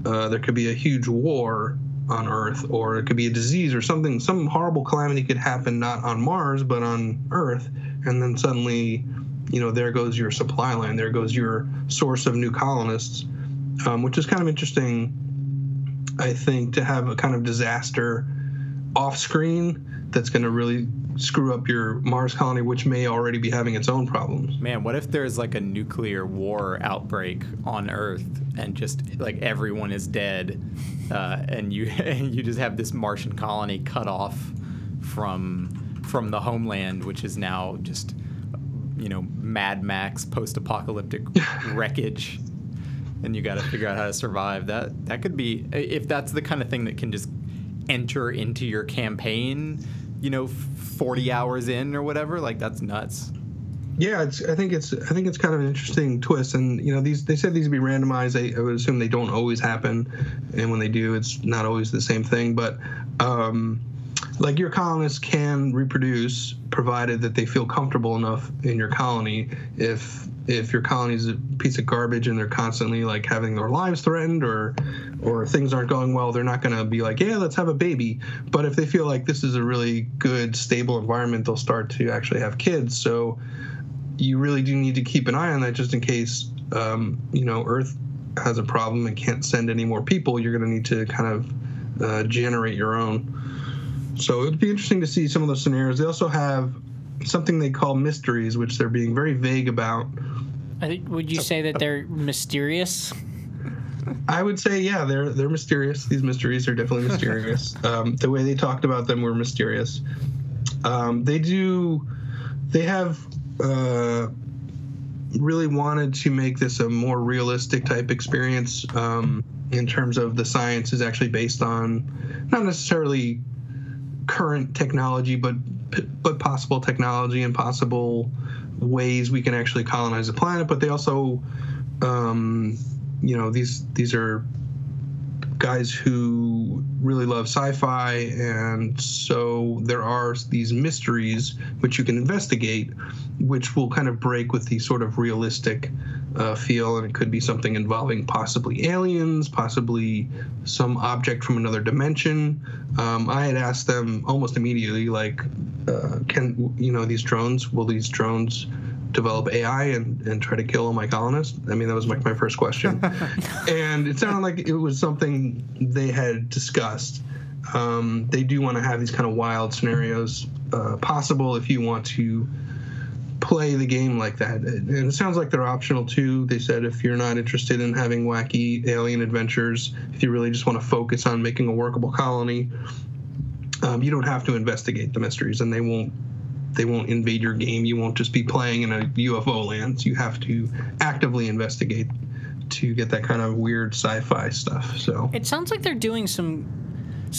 there could be a huge war on Earth, or it could be a disease or something. Some horrible calamity could happen, not on Mars, but on Earth. And then suddenly, you know, there goes your supply line. There goes your source of new colonists, which is kind of interesting, I think, to have a kind of disaster off screen that's going to really screw up your Mars colony, which may already be having its own problems. Man, what if there's like a nuclear war outbreak on Earth and just like everyone is dead, and you just have this Martian colony cut off from the homeland, which is now just, you know, Mad Max post-apocalyptic wreckage, and you got to figure out how to survive. That could be, if that's the kind of thing that can just enter into your campaign, you know, 40 hours in or whatever, like that's nuts. Yeah, I think it's kind of an interesting twist, and you know, they said these would be randomized. I would assume they don't always happen, and when they do, it's not always the same thing. But like your colonists can reproduce, provided that they feel comfortable enough in your colony. If your colony is a piece of garbage and they're constantly like having their lives threatened, or things aren't going well, they're not going to be like, yeah, let's have a baby. But if they feel like this is a really good, stable environment, they'll start to actually have kids. So you really do need to keep an eye on that, just in case, you know, Earth has a problem and can't send any more people. You're going to need to kind of generate your own. So it'd be interesting to see some of those scenarios. They also have something they call mysteries, which they're being very vague about. Would you say that they're mysterious? I would say, yeah, they're mysterious. These mysteries are definitely mysterious. The way they talked about them were mysterious. They have really wanted to make this a more realistic type experience, in terms of the science is actually based on not necessarily current technology, but possible technology and possible ways we can actually colonize the planet. But they also, you know, these are guys who really love sci-fi, and so there are these mysteries which you can investigate, which will kind of break with the sort of realistic feel, and it could be something involving possibly aliens, possibly some object from another dimension. I had asked them almost immediately, like, can, you know, will these drones develop AI and try to kill all my colonists? I mean, that was my first question. And it sounded like it was something they had discussed. They do want to have these kind of wild scenarios possible if you want to play the game like that. And it sounds like they're optional too. They said if you're not interested in having wacky alien adventures, if you really just want to focus on making a workable colony, you don't have to investigate the mysteries, and they won't invade your game. You won't just be playing in a UFO land. You have to actively investigate to get that kind of weird sci-fi stuff. So it sounds like they're doing some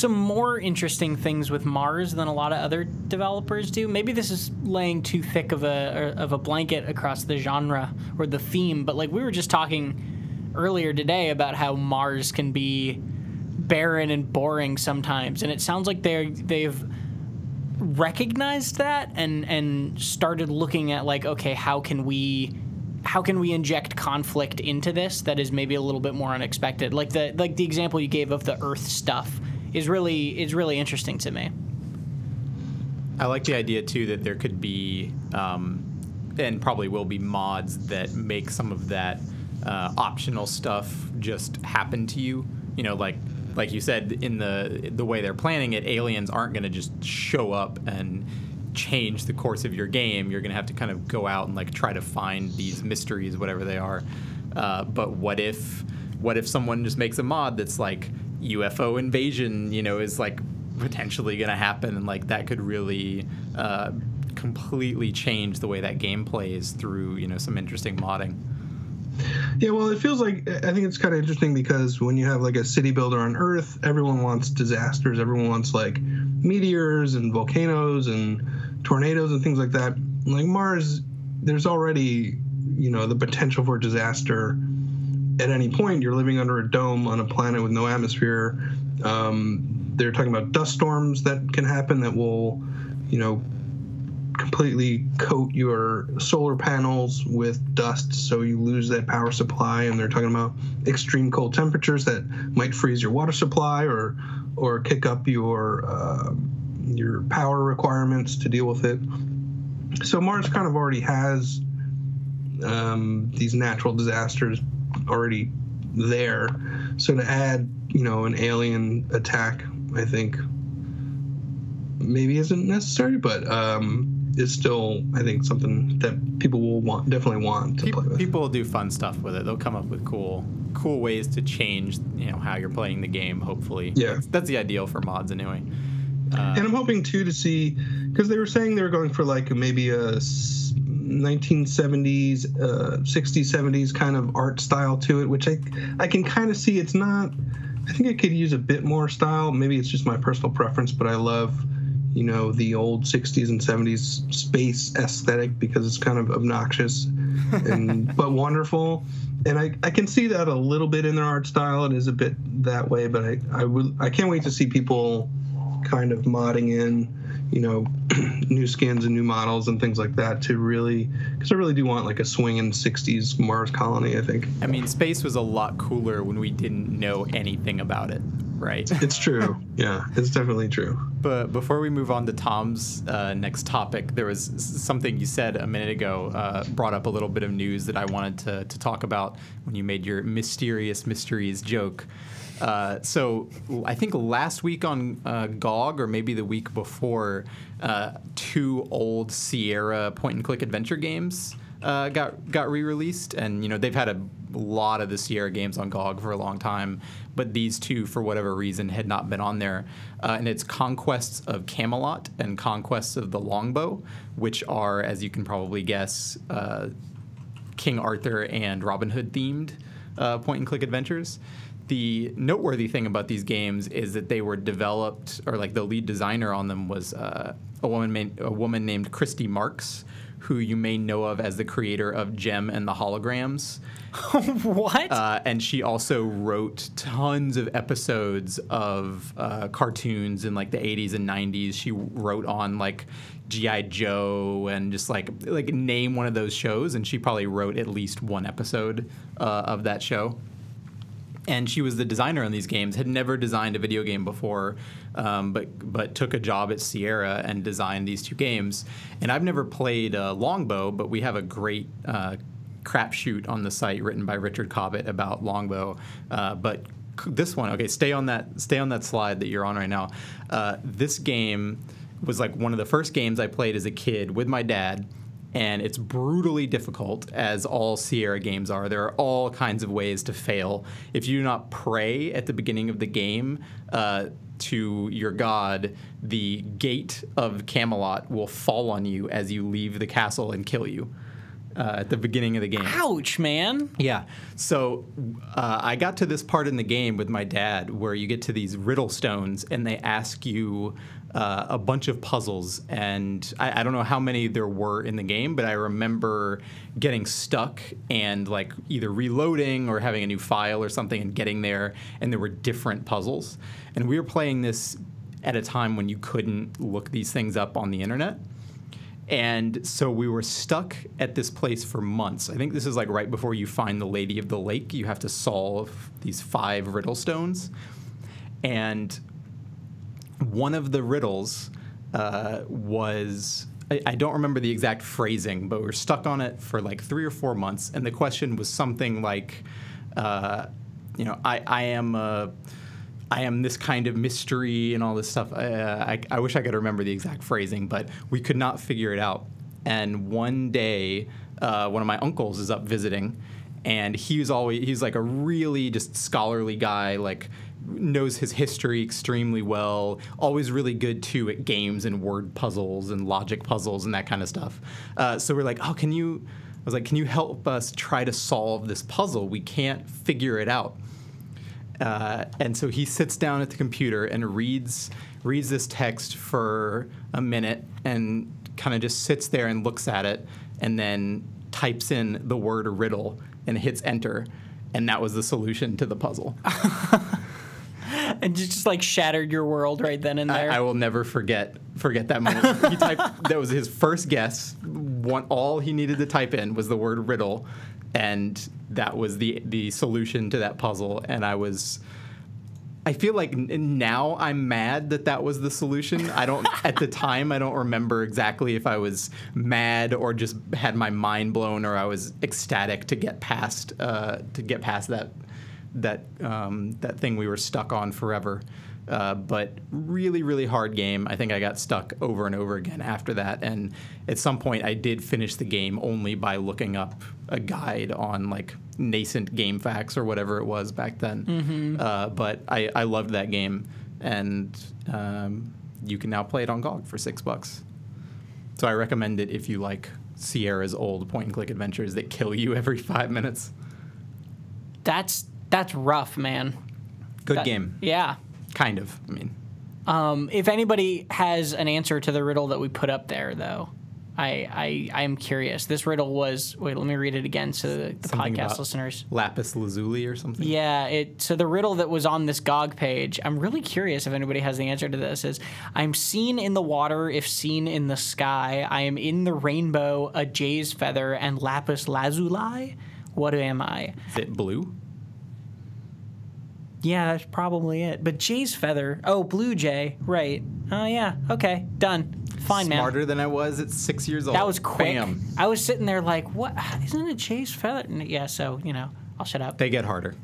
more interesting things with Mars than a lot of other developers do. Maybe this is laying too thick of a blanket across the genre or the theme, but like we were just talking earlier today about how Mars can be barren and boring sometimes, and it sounds like they've recognized that and started looking at like, okay, how can we inject conflict into this that is maybe a little bit more unexpected? Like the example you gave of the Earth stuff is really interesting to me. I like the idea too that there could be and probably will be mods that make some of that optional stuff just happen to you. You know, like you said, in the way they're planning it, aliens aren't going to just show up and change the course of your game. You're going to have to kind of go out and like try to find these mysteries, whatever they are. But what if someone just makes a mod that's like UFO invasion, you know, is like potentially going to happen, and like that could really completely change the way that game plays through, you know, some interesting modding. Yeah, well, it feels like, I think it's kind of interesting because when you have like a city builder on Earth, everyone wants disasters. Everyone wants like meteors and volcanoes and tornadoes and things like that. Like Mars, there's already, you know, the potential for disaster at any point. You're living under a dome on a planet with no atmosphere. They're talking about dust storms that can happen that will, you know, completely coat your solar panels with dust, so you lose that power supply. And they're talking about extreme cold temperatures that might freeze your water supply or kick up your power requirements to deal with it. So Mars kind of already has these natural disasters already there. So to add, you know, an alien attack, I think maybe isn't necessary, but is still, I think, something that people will definitely want to play with. People will do fun stuff with it. They'll come up with cool ways to change, how you're playing the game. Hopefully, yeah, that's the ideal for mods anyway. And I'm hoping too to see, because they were saying they were going for like maybe a 1970s, 60s, 70s kind of art style to it, which I can kind of see. It's not. I think it could use a bit more style. Maybe it's just my personal preference, but I love, the old 60s and 70s space aesthetic because it's kind of obnoxious but wonderful. And I can see that a little bit in their art style. It is a bit that way, but I can't wait to see people kind of modding in, new skins and new models and things like that to really, because I really do want like a swinging 60s Mars colony, I think. I mean, space was a lot cooler when we didn't know anything about it, right? It's true. Yeah, it's definitely true. But before we move on to Tom's next topic, there was something you said a minute ago, brought up a little bit of news that I wanted to talk about when you made your mysteries joke. So I think last week on GOG, or maybe the week before, 2 old Sierra point-and-click adventure games got re-released, and they've had a lot of the Sierra games on GOG for a long time, but these 2, for whatever reason, had not been on there. And it's Conquests of Camelot and Conquests of the Longbow, which are, as you can probably guess, King Arthur and Robin Hood themed point-and-click adventures. The noteworthy thing about these games is that they were developed, or like the lead designer on them was a woman named Christy Marks, who you may know of as the creator of Gem and the Holograms. What? And she also wrote tons of episodes of cartoons in like the 80s and 90s. She wrote on like G.I. Joe and just like name one of those shows, and she probably wrote at least one episode of that show. And she was the designer on these games, had never designed a video game before, but took a job at Sierra and designed these 2 games. And I've never played Longbow, but we have a great crapshoot on the site written by Richard Cobbett about Longbow. But this one, okay, stay on that slide that you're on right now. This game was like one of the first games I played as a kid with my dad. And it's brutally difficult, as all Sierra games are. There are all kinds of ways to fail. If you do not pray at the beginning of the game to your god, the gate of Camelot will fall on you as you leave the castle and kill you at the beginning of the game. Ouch, man. Yeah. So I got to this part in the game with my dad where you get to these riddle stones, and they ask you a bunch of puzzles, and I don't know how many there were in the game, but I remember getting stuck and like either reloading or having a new file or something and getting there, and there were different puzzles. And we were playing this at a time when you couldn't look these things up on the internet. And so we were stuck at this place for months. I think this is like right before you find the Lady of the Lake. You have to solve these 5 riddle stones. And one of the riddles was, I don't remember the exact phrasing, but we were stuck on it for like 3 or 4 months. And the question was something like, I am this kind of mystery and all this stuff. I wish I could remember the exact phrasing, but we could not figure it out. And one day, one of my uncles is up visiting, and he's like a really just scholarly guy, like knows his history extremely well, always really good too at games and word puzzles and logic puzzles and that kind of stuff. So we're like, oh, can you help us try to solve this puzzle? We can't figure it out. And so he sits down at the computer and reads this text for a minute and kind of just sits there and looks at it and then types in the word riddle and hits enter. And that was the solution to the puzzle. And just like shattered your world right then and there. I will never forget that moment. He typed, that was his first guess. All he needed to type in was the word riddle. And that was the solution to that puzzle. And I feel like now I'm mad that was the solution. At the time, I don't remember exactly if I was mad or just had my mind blown or I was ecstatic to get past that thing we were stuck on forever. But really, really hard game. I think I got stuck over and over again after that. And at some point, I did finish the game only by looking up a guide on like nascent game facts or whatever it was back then. But I loved that game, and you can now play it on GOG for $6. So I recommend it if you like Sierra's old point-and-click adventures that kill you every 5 minutes. That's rough, man. Good game. Yeah. Kind of. I mean, if anybody has an answer to the riddle that we put up there, though, I am curious. This riddle was, wait, let me read it again so the podcast listeners. Lapis lazuli or something? Yeah. So the riddle that was on this GOG page, I'm really curious if anybody has the answer to this, is I'm seen in the water if seen in the sky. I am in the rainbow, a jay's feather, and lapis lazuli. What am I? Is it blue? Yeah, that's probably it. But jay's feather. Oh, blue jay. Right. Oh, yeah. Okay. Done. Fine, man. Smarter than I was at 6 years old. That was quick. Bam. I was sitting there like, what? Isn't it jay's feather? Yeah, so, I'll shut up. They get harder.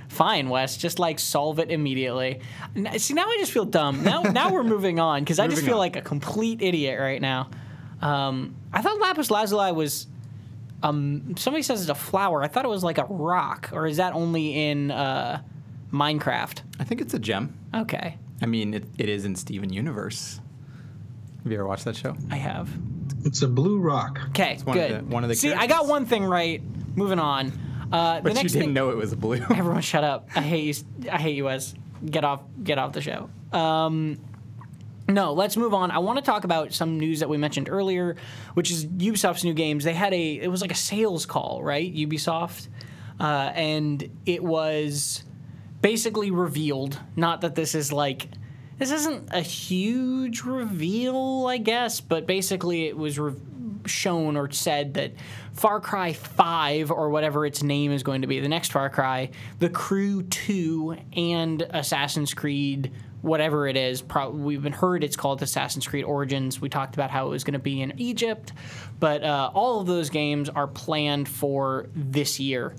Fine, Wes. Just, solve it immediately. See, now I just feel dumb. Now we're moving on, because I just feel like a complete idiot right now. I thought lapis lazuli was... somebody says it's a flower. I thought it was like a rock, or is that only in Minecraft? I think it's a gem. Okay. I mean, it is in Steven Universe. Have you ever watched that show? I have. It's a blue rock. Okay, good. One of the See, characters. I got one thing right. Moving on. But the next you didn't know it was blue. Everyone shut up. I hate you, Wes. Get off the show. No, let's move on. I want to talk about some news that we mentioned earlier, which is Ubisoft's new games. They had it was like a sales call, right? Ubisoft. And it was basically revealed, not that this isn't a huge reveal, I guess, but basically it was shown or said that Far Cry 5, or whatever its name is going to be, the next Far Cry, The Crew 2, and Assassin's Creed, whatever it is, we've been heard it's called Assassin's Creed Origins. We talked about how it was going to be in Egypt, but all of those games are planned for this year.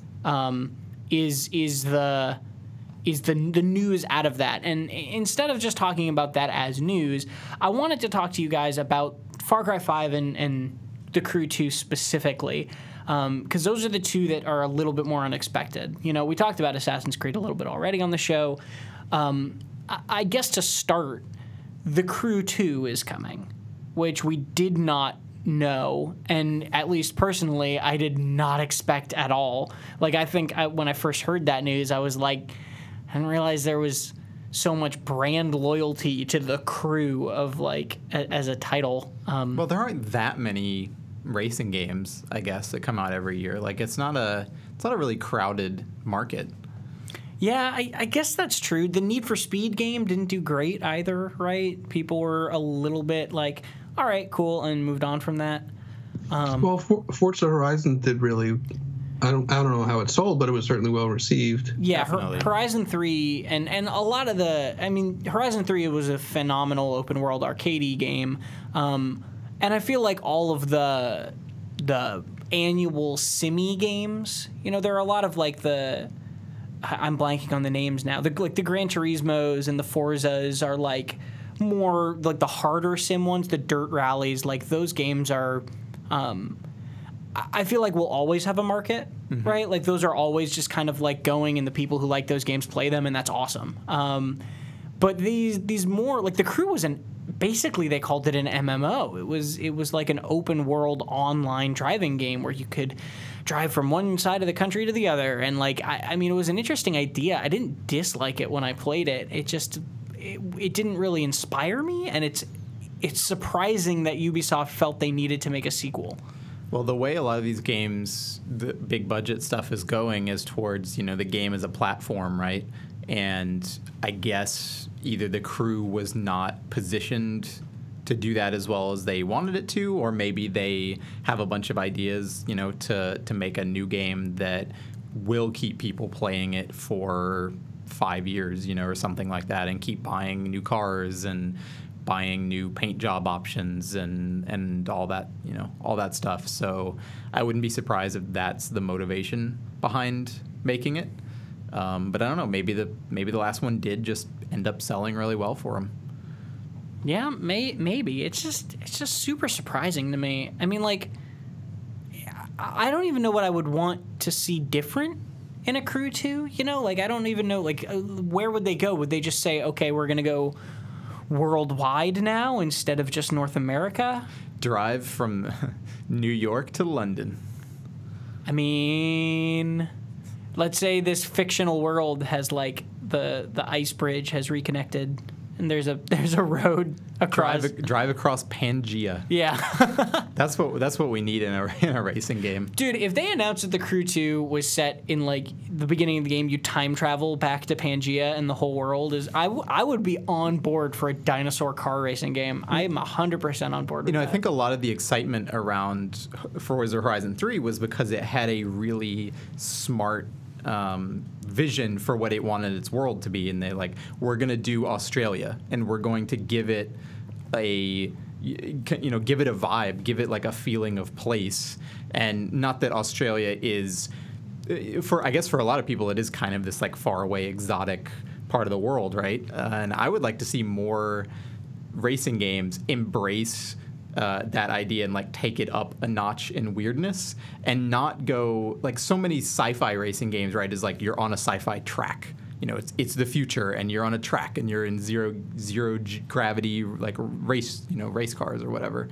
Is the news out of that? And instead of just talking about that as news, I wanted to talk to you guys about Far Cry 5 and The Crew 2 specifically, because those are the two that are a little bit more unexpected. We talked about Assassin's Creed a little bit already on the show. I guess to start, The Crew 2 is coming, which we did not know, and at least personally, I did not expect at all. I think when I first heard that news, I was like, I didn't realize there was so much brand loyalty to The Crew of as a title. Well, there aren't that many racing games, I guess, that come out every year. It's not a really crowded market. Yeah, I guess that's true. The Need for Speed game didn't do great either, right? People were a little bit like, all right, cool, and moved on from that. Well, Forza Horizon did really... I don't know how it sold, but it was certainly well received. Yeah, Horizon 3 and a lot of Horizon 3 was a phenomenal open world arcadey game, and I feel like all of the annual Simi games, there are a lot of I'm blanking on the names now. The Gran Turismos and the Forzas are more the harder sim ones, the dirt rallies. Those games are. I feel like we'll always have a market, right? Those are always just kind of going, and the people who like those games play them, and that's awesome. But these more The Crew was basically they called it an MMO. It was like an open world online driving game where you could drive from one side of the country to the other, and I mean it was an interesting idea. I didn't dislike it when I played it. It didn't really inspire me, and it's surprising that Ubisoft felt they needed to make a sequel. Well, the way a lot of these games, the big budget stuff is going is towards, the game as a platform, right? And I guess either The Crew was not positioned to do that as well as they wanted it to, or maybe they have a bunch of ideas, to make a new game that will keep people playing it for 5 years, or something like that, and keep buying new cars and buying new paint job options and all that, all that stuff. So I wouldn't be surprised if that's the motivation behind making it. But I don't know. Maybe the last one did just end up selling really well for him. Yeah, maybe. It's just super surprising to me. I mean, like, I don't even know what I would want to see different in a Crew 2, you know? Like, I don't even know, like, where would they go? Would they just say, okay, we're going to go worldwide now instead of just North America? Drive from New York to London. I mean, let's say this fictional world has, like, the ice bridge has reconnected, and there's a road across. Drive across Pangea. Yeah. That's what we need in a racing game. Dude, if they announced that the Crew 2 was set in, like, the beginning of the game, you time travel back to Pangea and the whole world is... I would be on board for a dinosaur car racing game. I am 100% on board with that. I think a lot of the excitement around Forza Horizon 3 was because it had a really smart vision for what it wanted its world to be, and we're going to do Australia, and we're going to give it a vibe, give it like a feeling of place. And not that Australia is, for a lot of people, it is kind of this like far away exotic part of the world, right? And I would like to see more racing games embrace that idea and like take it up a notch in weirdness, and not go like so many sci-fi racing games, right? Is like you're on a sci-fi track, it's the future, and you're on a track and you're in zero gravity like race cars or whatever.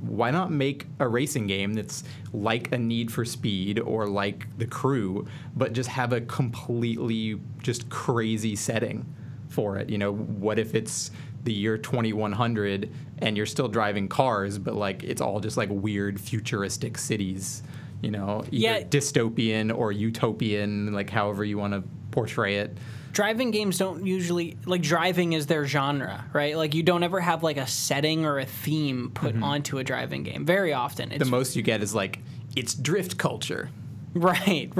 Why not make a racing game that's like a Need for Speed or like The Crew, but just have a completely just crazy setting for it? What if it's the year 2100 and you're still driving cars, but like it's all just like weird futuristic cities, either dystopian or utopian, like however you want to portray it. Driving games don't usually, like, driving is their genre, right? Like, you don't ever have like a setting or a theme put onto a driving game. Very often, the most you get is like it's drift culture. Right.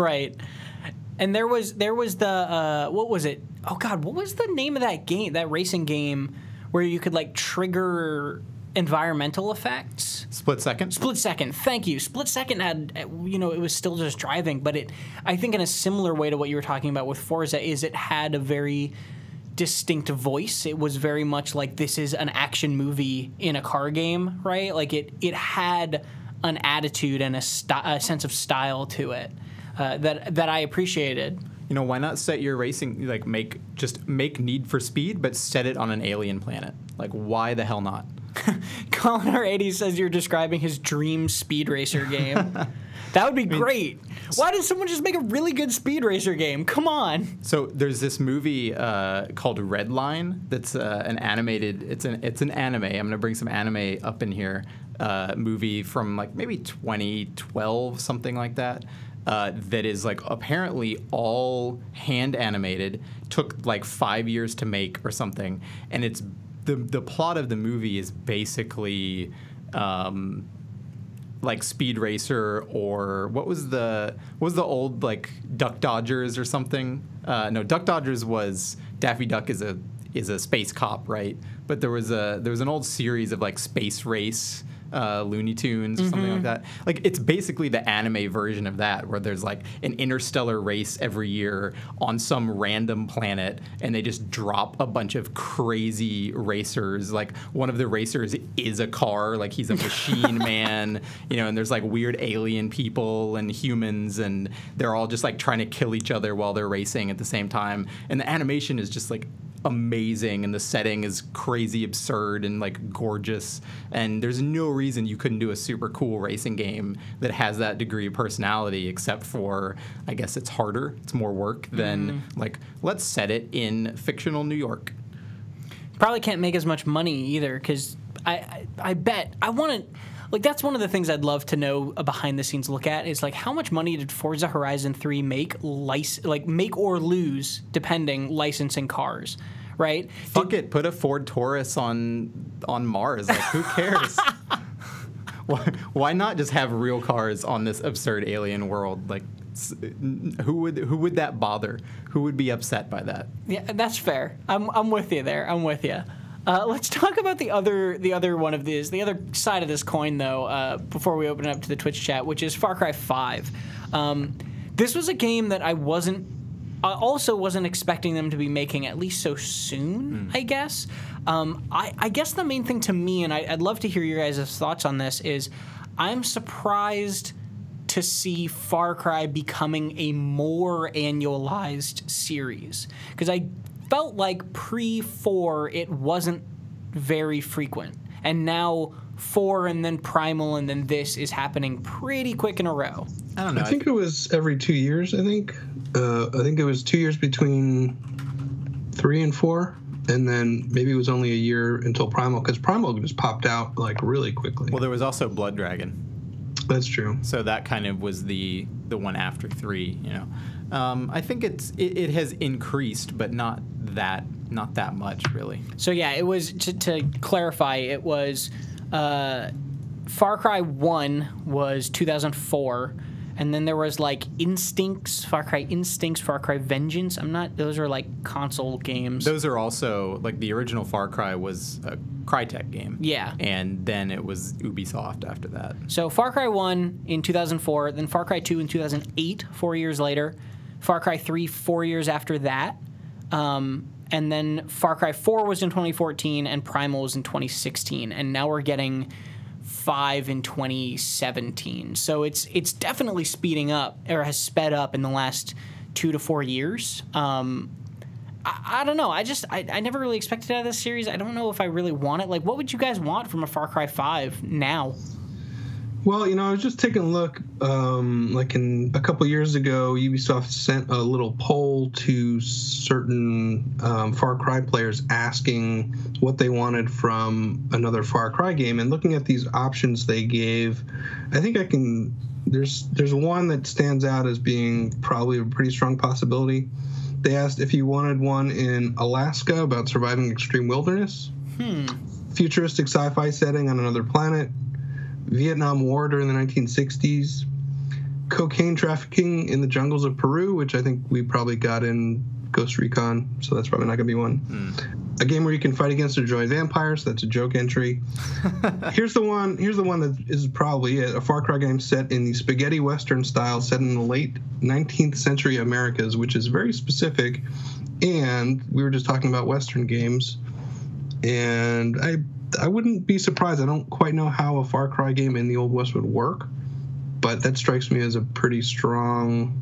And there was the what was it? Oh God, what was the name of that game? That racing game where you could like trigger environmental effects. Split Second. Thank you. Split Second had, it was still just driving, but I think in a similar way to what you were talking about with Forza, is it had a very distinct voice. It was very much like this is an action movie in a car game, right? Like it had an attitude and a sense of style to it that I appreciated. Why not set your racing, like make Need for Speed, but set it on an alien planet? Like, why the hell not? Colin80 says you're describing his dream speed racer game. That would be great. Why did someone just make a really good speed racer game? Come on. So there's this movie called Redline that's an animated. It's an anime. I'm gonna bring some anime up in here. Movie from like maybe 2012, something like that. That is like apparently all hand animated. Took like 5 years to make or something, and it's. The plot of the movie is basically like Speed Racer, or what was the old like Duck Dodgers or something? No, Duck Dodgers was Daffy Duck is a space cop, right? But there was an old series of like Space Race. Looney Tunes or something like that. Like it's basically the anime version of that, where there's like an interstellar race every year on some random planet, and they just drop a bunch of crazy racers. Like one of the racers is a car, like he's a machine man, and there's like weird alien people and humans, and they're all just like trying to kill each other while they're racing at the same time. And the animation is just like amazing, and the setting is crazy absurd and like gorgeous, and there's no reason you couldn't do a super cool racing game that has that degree of personality, except for I guess it's harder, it's more work than like let's set it in fictional New York. Probably can't make as much money either, because I bet I want to. Like, that's one of the things I'd love to know a behind-the-scenes look at, is, like, how much money did Forza Horizon 3 make or lose, depending, licensing cars, right? Fuck it, put a Ford Taurus on Mars. Like, who cares? Why not just have real cars on this absurd alien world? Like, who would that bother? Who would be upset by that? Yeah, that's fair. I'm with you there. I'm with you. Let's talk about the other one of these, the other side of this coin, though, before we open it up to the Twitch chat, which is Far Cry 5. This was a game that I wasn't I also wasn't expecting them to be making at least so soon, I guess. I guess the main thing to me, and I'd love to hear your guys' thoughts on this, is I'm surprised to see Far Cry becoming a more annualized series. Because I felt like pre-4 it wasn't very frequent. And now 4 and then Primal and then this is happening pretty quick in a row. I don't know. I think it was every 2 years, I think. I think it was 2 years between 3 and 4. And then maybe it was only a year until Primal, because Primal just popped out like really quickly. Well, there was also Blood Dragon. That's true. So that kind of was the one after 3, you know. I think it has increased, but not that much, really. So yeah, it was, to clarify, it was Far Cry 1 was 2004, and then there was like Far Cry Instincts, Far Cry Vengeance. Those are like console games. Those are also, like, the original Far Cry was a Crytek game. Yeah. And then it was Ubisoft after that. So Far Cry 1 in 2004, then Far Cry 2 in 2008, 4 years later. Far Cry 3, 4 years after that. And then Far Cry 4 was in 2014, and Primal was in 2016. And now we're getting 5 in 2017. So it's definitely speeding up, or has sped up in the last 2 to 4 years. I don't know. I never really expected it out of this series. I don't know if I really want it. Like, what would you guys want from a Far Cry 5 now? Well, you know, I was just taking a look, like a couple years ago, Ubisoft sent a little poll to certain Far Cry players asking what they wanted from another Far Cry game. And looking at these options they gave, I think there's one that stands out as being probably a pretty strong possibility. They asked if you wanted one in Alaska about surviving extreme wilderness, futuristic sci-fi setting on another planet, Vietnam War during the 1960s, cocaine trafficking in the jungles of Peru, which I think we probably got in Ghost Recon, so that's probably not going to be one. A game where you can fight against or join vampires, that's a joke entry. Here's the one that is probably it, a Far Cry game set in the spaghetti western style, set in the late 19th century Americas, which is very specific, and we were just talking about western games, and I wouldn't be surprised. I don't quite know how a Far Cry game in the Old West would work, but that strikes me as a pretty strong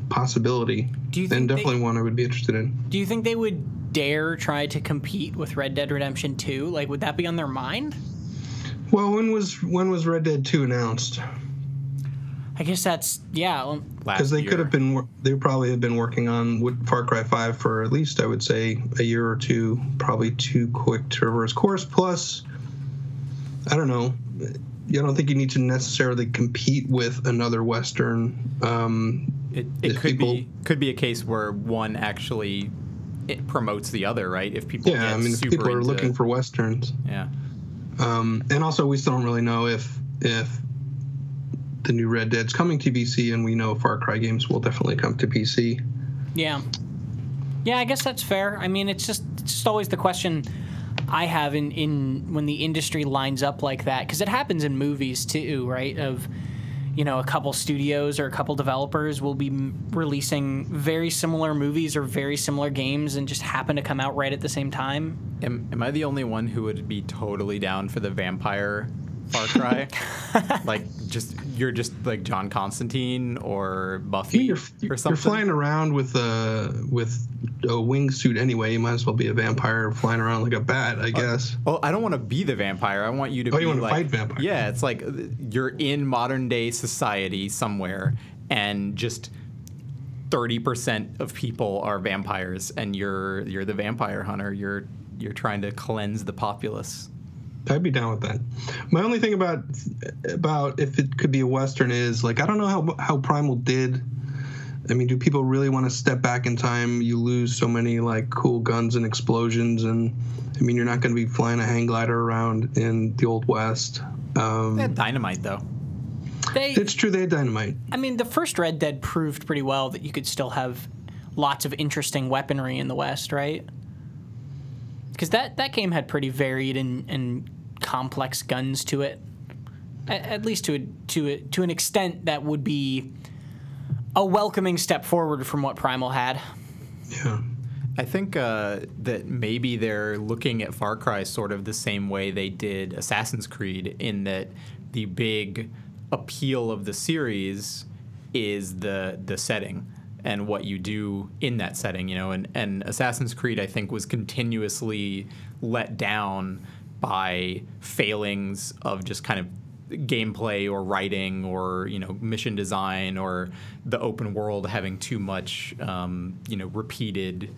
possibility. And definitely one I would be interested in. Do you think they would dare try to compete with Red Dead Redemption 2? Like, would that be on their mind? Well, when was Red Dead 2 announced? I guess that's, yeah. Because they probably have been working on Far Cry 5 for at least, I would say, a year or two, probably too quick to reverse course. Plus, I don't know, I don't think you need to necessarily compete with another Western. It could be a case where one actually promotes the other, right? If people if people are looking for Westerns. Yeah. And also, we still don't really know if the new Red Dead's coming to PC, and we know Far Cry games will definitely come to PC. Yeah. Yeah, I guess that's fair. I mean, it's just always the question I have in when the industry lines up like that, because it happens in movies too, right? Of, you know, a couple studios or a couple developers will be releasing very similar movies or very similar games and just happen to come out right at the same time. Am I the only one who would be totally down for the vampire Far Cry? You're just like John Constantine or Buffy or something. You're flying around with a wingsuit anyway. You might as well be a vampire flying around like a bat, I guess. Well, I don't want to be the vampire. I want you to be you want like, to fight vampires. Yeah, it's like you're in modern day society somewhere, and just 30% of people are vampires, and you're the vampire hunter. You're trying to cleanse the populace. I'd be down with that. My only thing about if it could be a Western is, like, I don't know how Primal did. I mean, do people really want to step back in time? You lose so many, like, cool guns and explosions, and, I mean, you're not going to be flying a hang glider around in the Old West. They had dynamite, though. It's true, they had dynamite. I mean, the first Red Dead proved pretty well that you could still have lots of interesting weaponry in the West, right? Because that game had pretty varied and complex guns to it, at least to an extent that would be a welcoming step forward from what Primal had. Yeah. I think that maybe they're looking at Far Cry sort of the same way they did Assassin's Creed, in that the big appeal of the series is the setting and what you do in that setting, you know. And Assassin's Creed, I think, was continuously let down by failings of just kind of gameplay or writing or, you know, mission design, or the open world having too much, you know, repeated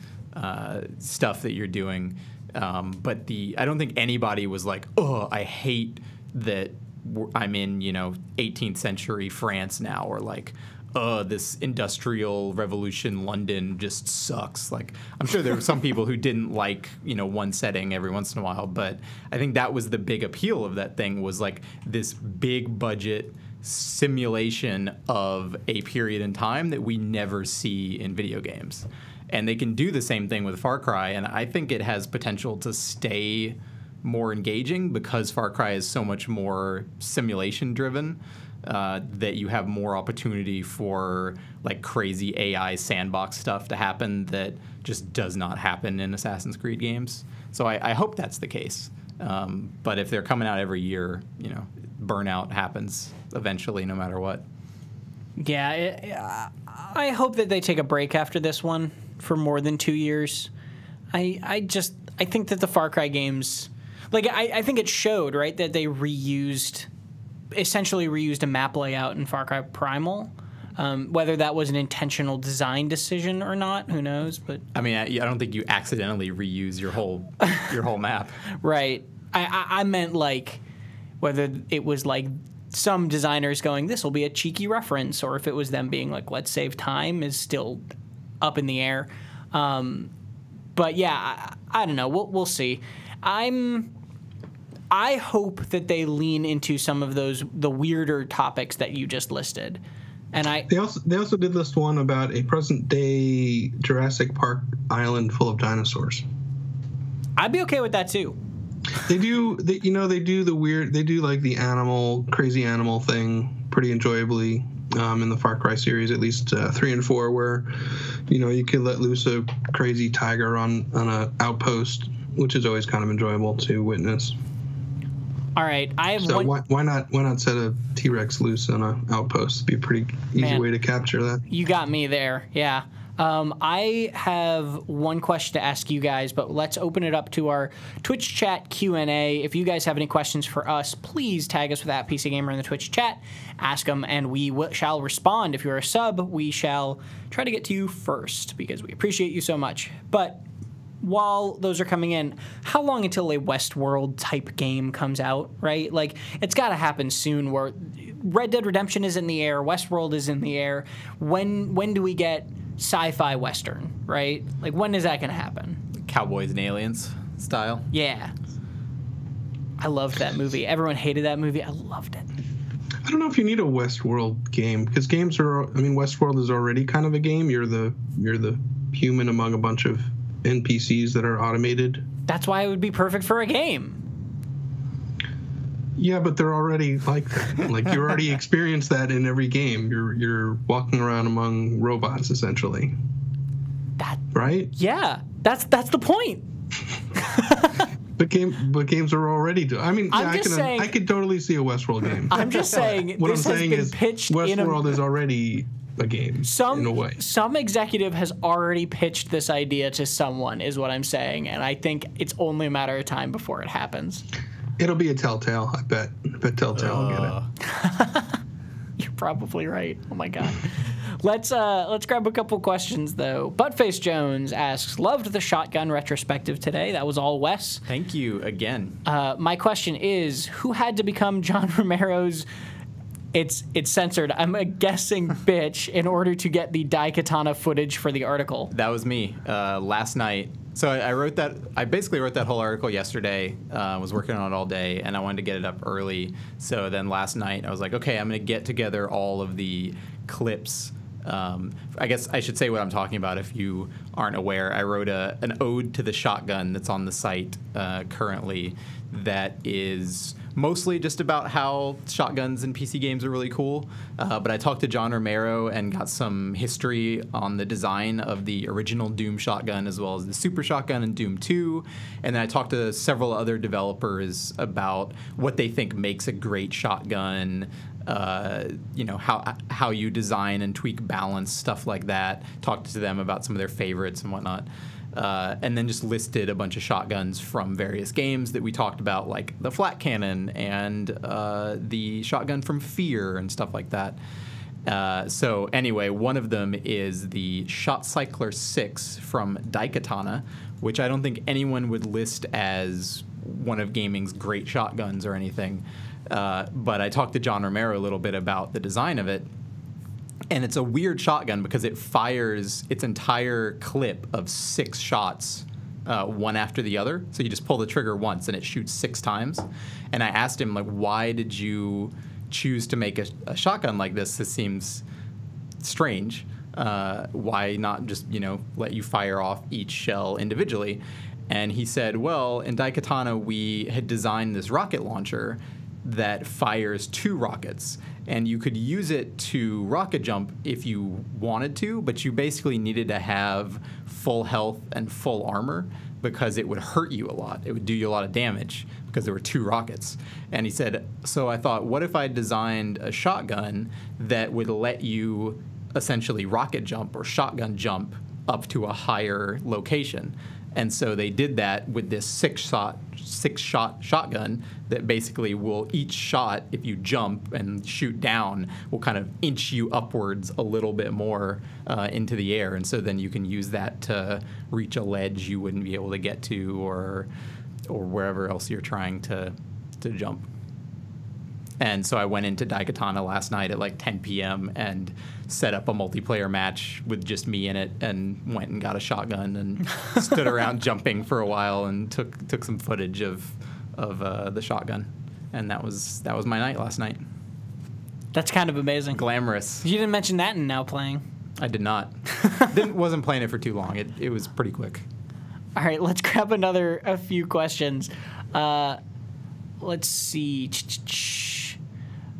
stuff that you're doing. But I don't think anybody was like, oh, I hate that I'm in, you know, 18th century France now, or like, this industrial revolution London just sucks. Like, I'm sure there were some people who didn't like, you know, one setting every once in a while, but I think that was the big appeal of that thing, was like this big budget simulation of a period in time that we never see in video games. And they can do the same thing with Far Cry, and I think it has potential to stay more engaging because Far Cry is so much more simulation driven, that you have more opportunity for like crazy AI sandbox stuff to happen that just does not happen in Assassin's Creed games. So I hope that's the case. But if they're coming out every year, you know, burnout happens eventually no matter what. Yeah, I hope that they take a break after this one for more than 2 years. I think that the Far Cry games, like, I think it showed, right, that they essentially reused a map layout in Far Cry Primal. Whether that was an intentional design decision or not, who knows? But I mean, I don't think you accidentally reuse your whole map. Right. I meant like whether it was like some designers going, this will be a cheeky reference, or if it was them being like, let's save time, is still up in the air. But yeah, I don't know. We'll see. I hope that they lean into some of the weirder topics that you just listed. And they also did list one about a present day Jurassic Park island full of dinosaurs. I'd be okay with that too. They do like the crazy animal thing pretty enjoyably in the Far Cry series, at least 3 and 4, where, you know, you could let loose a crazy tiger on an outpost, which is always kind of enjoyable to witness. All right, I have so why not set a T-Rex loose on an outpost? It'd be a pretty easy way to capture that. You got me there, yeah. I have one question to ask you guys, but let's open it up to our Twitch chat Q&A. If you guys have any questions for us, please tag us with @PCGamer in the Twitch chat. Ask them, and we shall respond. If you're a sub, we shall try to get to you first, because we appreciate you so much. But while those are coming in, how long until a Westworld type game comes out, right? Like, it's got to happen soon, where Red Dead Redemption is in the air, Westworld is in the air. When do we get sci-fi Western, right? Like, when is that going to happen? Cowboys and Aliens style? Yeah. I loved that movie. Everyone hated that movie. I loved it. I don't know if you need a Westworld game, because Westworld is already kind of a game. You're the human among a bunch of NPCs that are automated. That's why it would be perfect for a game. Yeah, but they're already like that. Like, you already experienced that in every game. You're walking around among robots, essentially. Right? Yeah, that's the point. But games are already I mean, yeah, I could totally see a Westworld game. I'm just saying, what this I'm saying has is been pitched Westworld is already a game in a way. Some executive has already pitched this idea to someone, is what I'm saying, and I think it's only a matter of time before it happens. It'll be a Telltale, I bet. I bet Telltale will get it. You're probably right. Oh my god. Let's grab a couple questions though. Buttface Jones asks, "Loved the shotgun retrospective today. That was all Wes. Thank you again." My question is, who had to become John Romero's? It's censored. I'm guessing bitch in order to get the Daikatana footage for the article. That was me last night. So I basically wrote that whole article yesterday. Was working on it all day, and I wanted to get it up early. So then last night I was like, okay, I'm going to get together all of the clips. I guess I should say what I'm talking about if you aren't aware. I wrote an ode to the shotgun that's on the site currently that is mostly just about how shotguns in PC games are really cool. But I talked to John Romero and got some history on the design of the original Doom shotgun as well as the Super Shotgun in Doom 2. And then I talked to several other developers about what they think makes a great shotgun, how you design and tweak balance, stuff like that. Talked to them about some of their favorites and whatnot. And then just listed a bunch of shotguns from various games that we talked about, like the flat cannon and the shotgun from Fear and stuff like that. So anyway, one of them is the Shot Cycler 6 from Daikatana, which I don't think anyone would list as one of gaming's great shotguns or anything. But I talked to John Romero a little bit about the design of it. And it's a weird shotgun because it fires its entire clip of 6 shots, one after the other. So you just pull the trigger once and it shoots 6 times. And I asked him, like, why did you choose to make a shotgun like this? This seems strange. Why not just, let you fire off each shell individually? And he said, well, in Daikatana, we had designed this rocket launcher that fires 2 rockets. And you could use it to rocket jump if you wanted to, but you basically needed to have full health and full armor because it would hurt you a lot. It would do you a lot of damage because there were 2 rockets. And he said, so I thought, what if I designed a shotgun that would let you essentially rocket jump or shotgun jump up to a higher location? And so they did that with this 6-shot shotgun that basically will, each shot, if you jump and shoot down, will kind of inch you upwards a little bit more into the air. And so then you can use that to reach a ledge you wouldn't be able to get to or wherever else you're trying to jump. And so I went into Daikatana last night at like 10 p.m. and set up a multiplayer match with just me in it and went and got a shotgun and stood around jumping for a while and took some footage of the shotgun. And that was my night last night. That's kind of amazing. Glamorous. You didn't mention that in Now Playing. I did not. Wasn't playing it for too long. It was pretty quick. All right, let's grab a few questions. Let's see.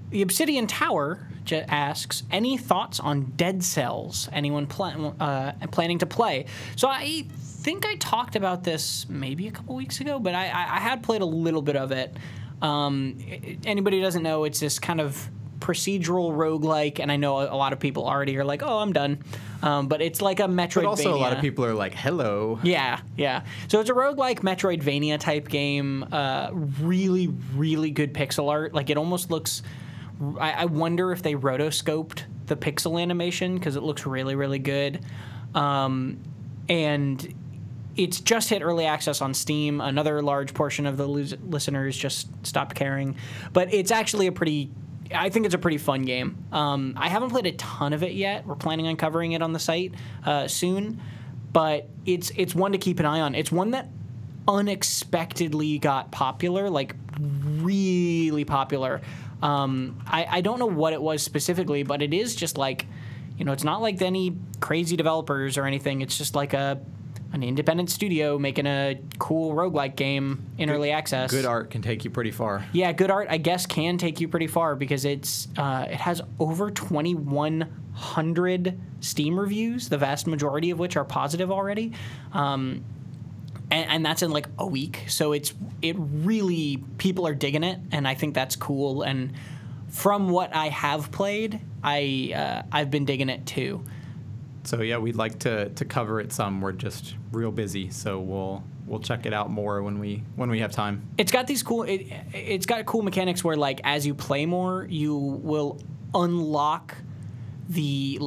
The Obsidian Tower asks, any thoughts on Dead Cells? Anyone planning to play? So I think I talked about this maybe a couple weeks ago, but I had played a little bit of it. Anybody who doesn't know, it's this kind of procedural roguelike, and I know a lot of people already are like, oh, I'm done. But it's like a Metroidvania. But also a lot of people are like, hello. Yeah. So it's a roguelike Metroidvania type game. Really, really good pixel art. Like, it almost looks... I wonder if they rotoscoped the pixel animation because it looks really, really good. And it's just hit early access on Steam. Another large portion of the listeners just stopped caring. But it's actually I think it's a pretty fun game. I haven't played a ton of it yet. We're planning on covering it on the site soon. But it's one to keep an eye on. It's one that unexpectedly got popular, like really popular. I don't know what it was specifically, but it is just like, it's not like any crazy developers or anything. It's just like an independent studio making a cool roguelike game in early access. Good art can take you pretty far. Yeah, good art, I guess, can take you pretty far because it has over 2,100 Steam reviews, the vast majority of which are positive already. And that's in like a week, so it really, people are digging it, and I think that's cool. And from what I have played, I've been digging it too. So yeah, we'd like to cover it some. We're just real busy, so we'll check it out more when we have time. It's got these cool it's got cool mechanics where, like, as you play more, you will unlock the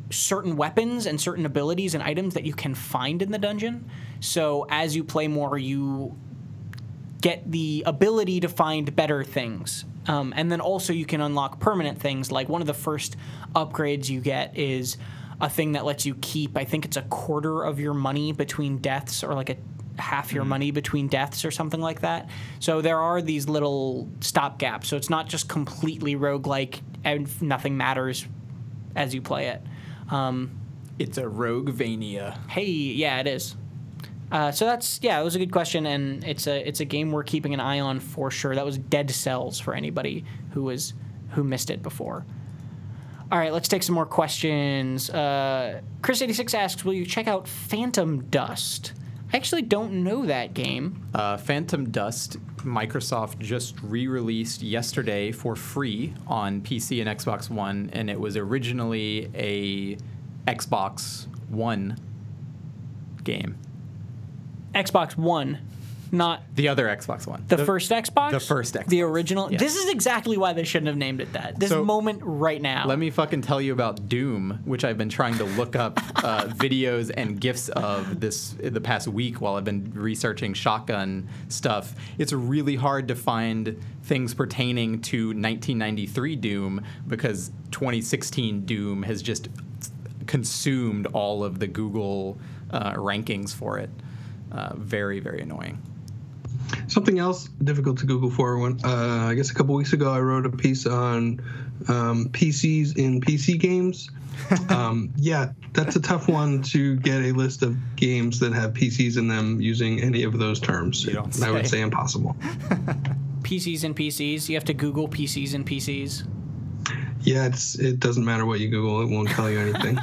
certain weapons and certain abilities and items that you can find in the dungeon. So as you play more, you get the ability to find better things. And then also you can unlock permanent things. Like, one of the first upgrades you get is a thing that lets you keep, I think it's a quarter of your money between deaths, or like a half your money between deaths or something like that. So there are these little stopgaps. So it's not just completely roguelike and nothing matters as you play it. It's a Roguevania. Hey, yeah, it is. So that's it was a good question, and it's a game we're keeping an eye on for sure. That was Dead Cells for anybody who missed it before. All right, let's take some more questions. Chris86 asks, will you check out Phantom Dust? I actually don't know that game. Phantom Dust, Microsoft just re-released yesterday for free on PC and Xbox One, and it was originally a Xbox One game. Xbox One, not the other Xbox One. The first Xbox? The first Xbox. The original? Yes. This is exactly why they shouldn't have named it that. This moment right now. Let me fucking tell you about Doom, which I've been trying to look up videos and GIFs of the past week while I've been researching shotgun stuff. It's really hard to find things pertaining to 1993 Doom because 2016 Doom has just consumed all of the Google rankings for it. Very, very annoying. Something else difficult to Google for. I guess a couple weeks ago, I wrote a piece on PCs in PC games. Yeah, that's a tough one to get a list of games that have PCs in them using any of those terms. I would say impossible. PCs and PCs. You have to Google PCs and PCs. Yeah, it doesn't matter what you Google. It won't tell you anything.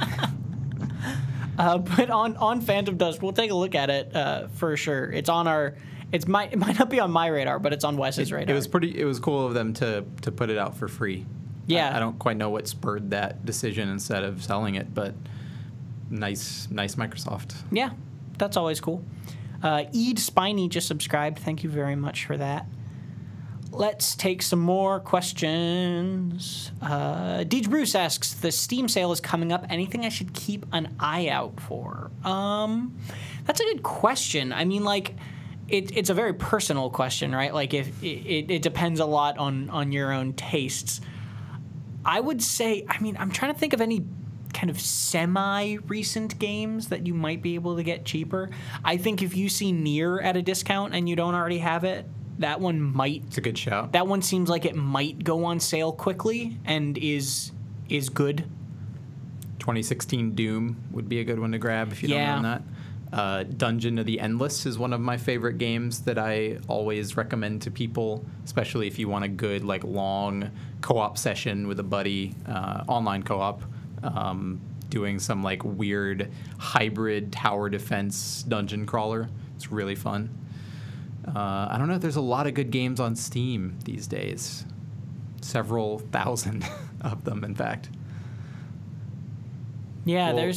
But on Phantom Dust, we'll take a look at it for sure. It's on our. It might not be on my radar, but it's on Wes's radar. It was cool of them to put it out for free. Yeah. I don't quite know what spurred that decision instead of selling it, but nice Microsoft. Yeah, that's always cool. Eid Spiny just subscribed. Thank you very much for that. Let's take some more questions. Deej Bruce asks, the Steam sale is coming up. Anything I should keep an eye out for? That's a good question. I mean, like, it's a very personal question, right? Like, if it depends a lot on your own tastes. I would say, I mean, I'm trying to think of any kind of semi-recent games that you might be able to get cheaper. I think if you see Nier at a discount and you don't already have it, that one might. It's a good shout. That one seems like it might go on sale quickly and is good. 2016 Doom would be a good one to grab if you don't own that. Dungeon of the Endless is one of my favorite games that I always recommend to people, especially if you want a good, like, long co-op session with a buddy, online co-op, doing some, like, weird hybrid tower defense dungeon crawler. It's really fun. I don't know. There's a lot of good games on Steam these days. Several thousand of them, in fact. Yeah,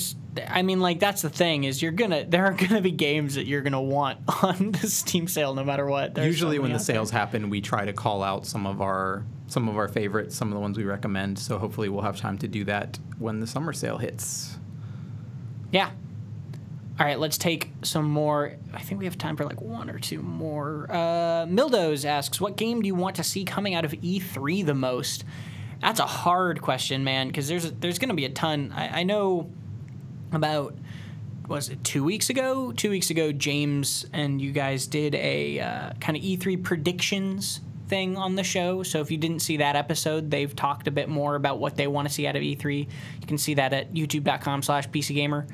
I mean, like, that's the thing is there are gonna be games that you're gonna want on the Steam sale no matter what. Usually when the sales happen, we try to call out some of our favorites, some of the ones we recommend. So hopefully we'll have time to do that when the summer sale hits. Yeah. All right, let's take some more. I think we have time for like one or two more. Mildos asks, what game do you want to see coming out of E3 the most? That's a hard question, man, because there's going to be a ton. I know about, was it 2 weeks ago? 2 weeks ago, James and you guys did a kind of E3 predictions thing on the show. So if you didn't see that episode, they've talked a bit more about what they want to see out of E3. You can see that at youtube.com/PCGamer.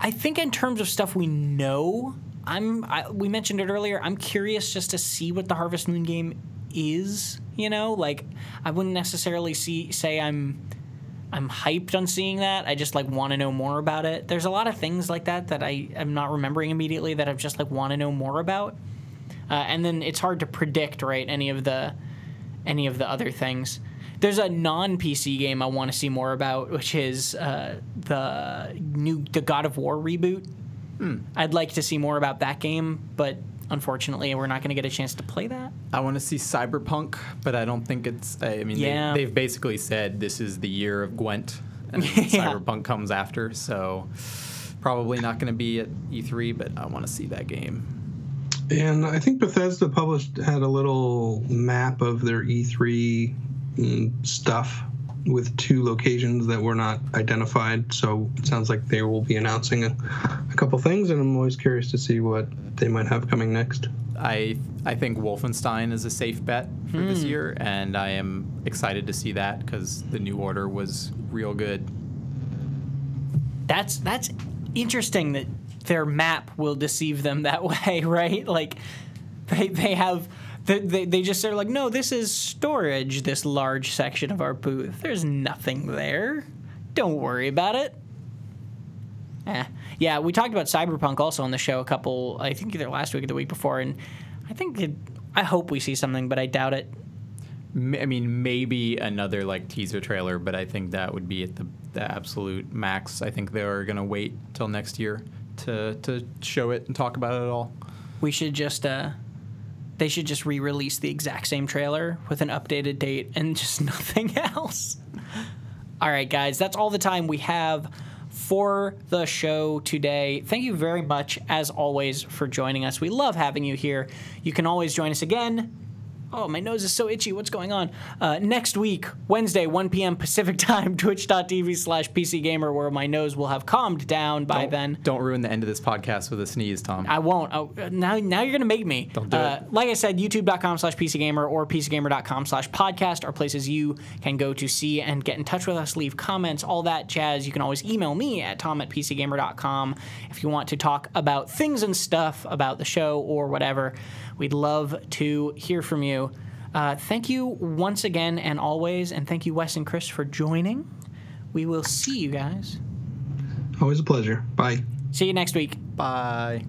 I think in terms of stuff we know, we mentioned it earlier, I'm curious just to see what the Harvest Moon game is, you know? Like, I wouldn't necessarily say I'm hyped on seeing that. I just, like, want to know more about it. There's a lot of things like that I am not remembering immediately that I just, like, want to know more about. And then it's hard to predict, right, any of the other things. There's a non-PC game I want to see more about, which is the God of War reboot. I'd like to see more about that game, but unfortunately, we're not going to get a chance to play that. I want to see Cyberpunk, but I don't think it's. I mean, they've basically said this is the year of Gwent, and Cyberpunk comes after, so probably not going to be at E3, but I want to see that game. And I think Bethesda had a little map of their E3 stuff with 2 locations that were not identified, so it sounds like they will be announcing a couple things, and I'm always curious to see what they might have coming next. I think Wolfenstein is a safe bet for this year, and I am excited to see that because the New Order was real good. That's interesting that their map will deceive them that way, right? Like, they have... They just are like, no, this is storage, this large section of our booth. There's nothing there. Don't worry about it. Yeah, we talked about Cyberpunk also on the show I think either last week or the week before, and I hope we see something, but I doubt it. I mean, maybe another like teaser trailer, but I think that would be at the absolute max. I think they're going to wait till next year to show it and talk about it all. We should just... They should just re-release the exact same trailer with an updated date and just nothing else. All right, guys, that's all the time we have for the show today. Thank you very much, as always, for joining us. We love having you here. You can always join us again. Oh, my nose is so itchy. What's going on? Next week, Wednesday, 1 p.m. Pacific time, twitch.tv/PCGamer, where my nose will have calmed down by then. Don't ruin the end of this podcast with a sneeze, Tom. I won't. Now you're going to make me. Don't do it. Like I said, youtube.com/PCGamer or PCGamer.com/podcast are places you can go to see and get in touch with us, leave comments, all that jazz. You can always email me at tom@PCGamer.com if you want to talk about things and stuff about the show or whatever. We'd love to hear from you. Thank you once again and always, and thank you, Wes and Chris, for joining. We will see you guys. Always a pleasure. Bye. See you next week. Bye.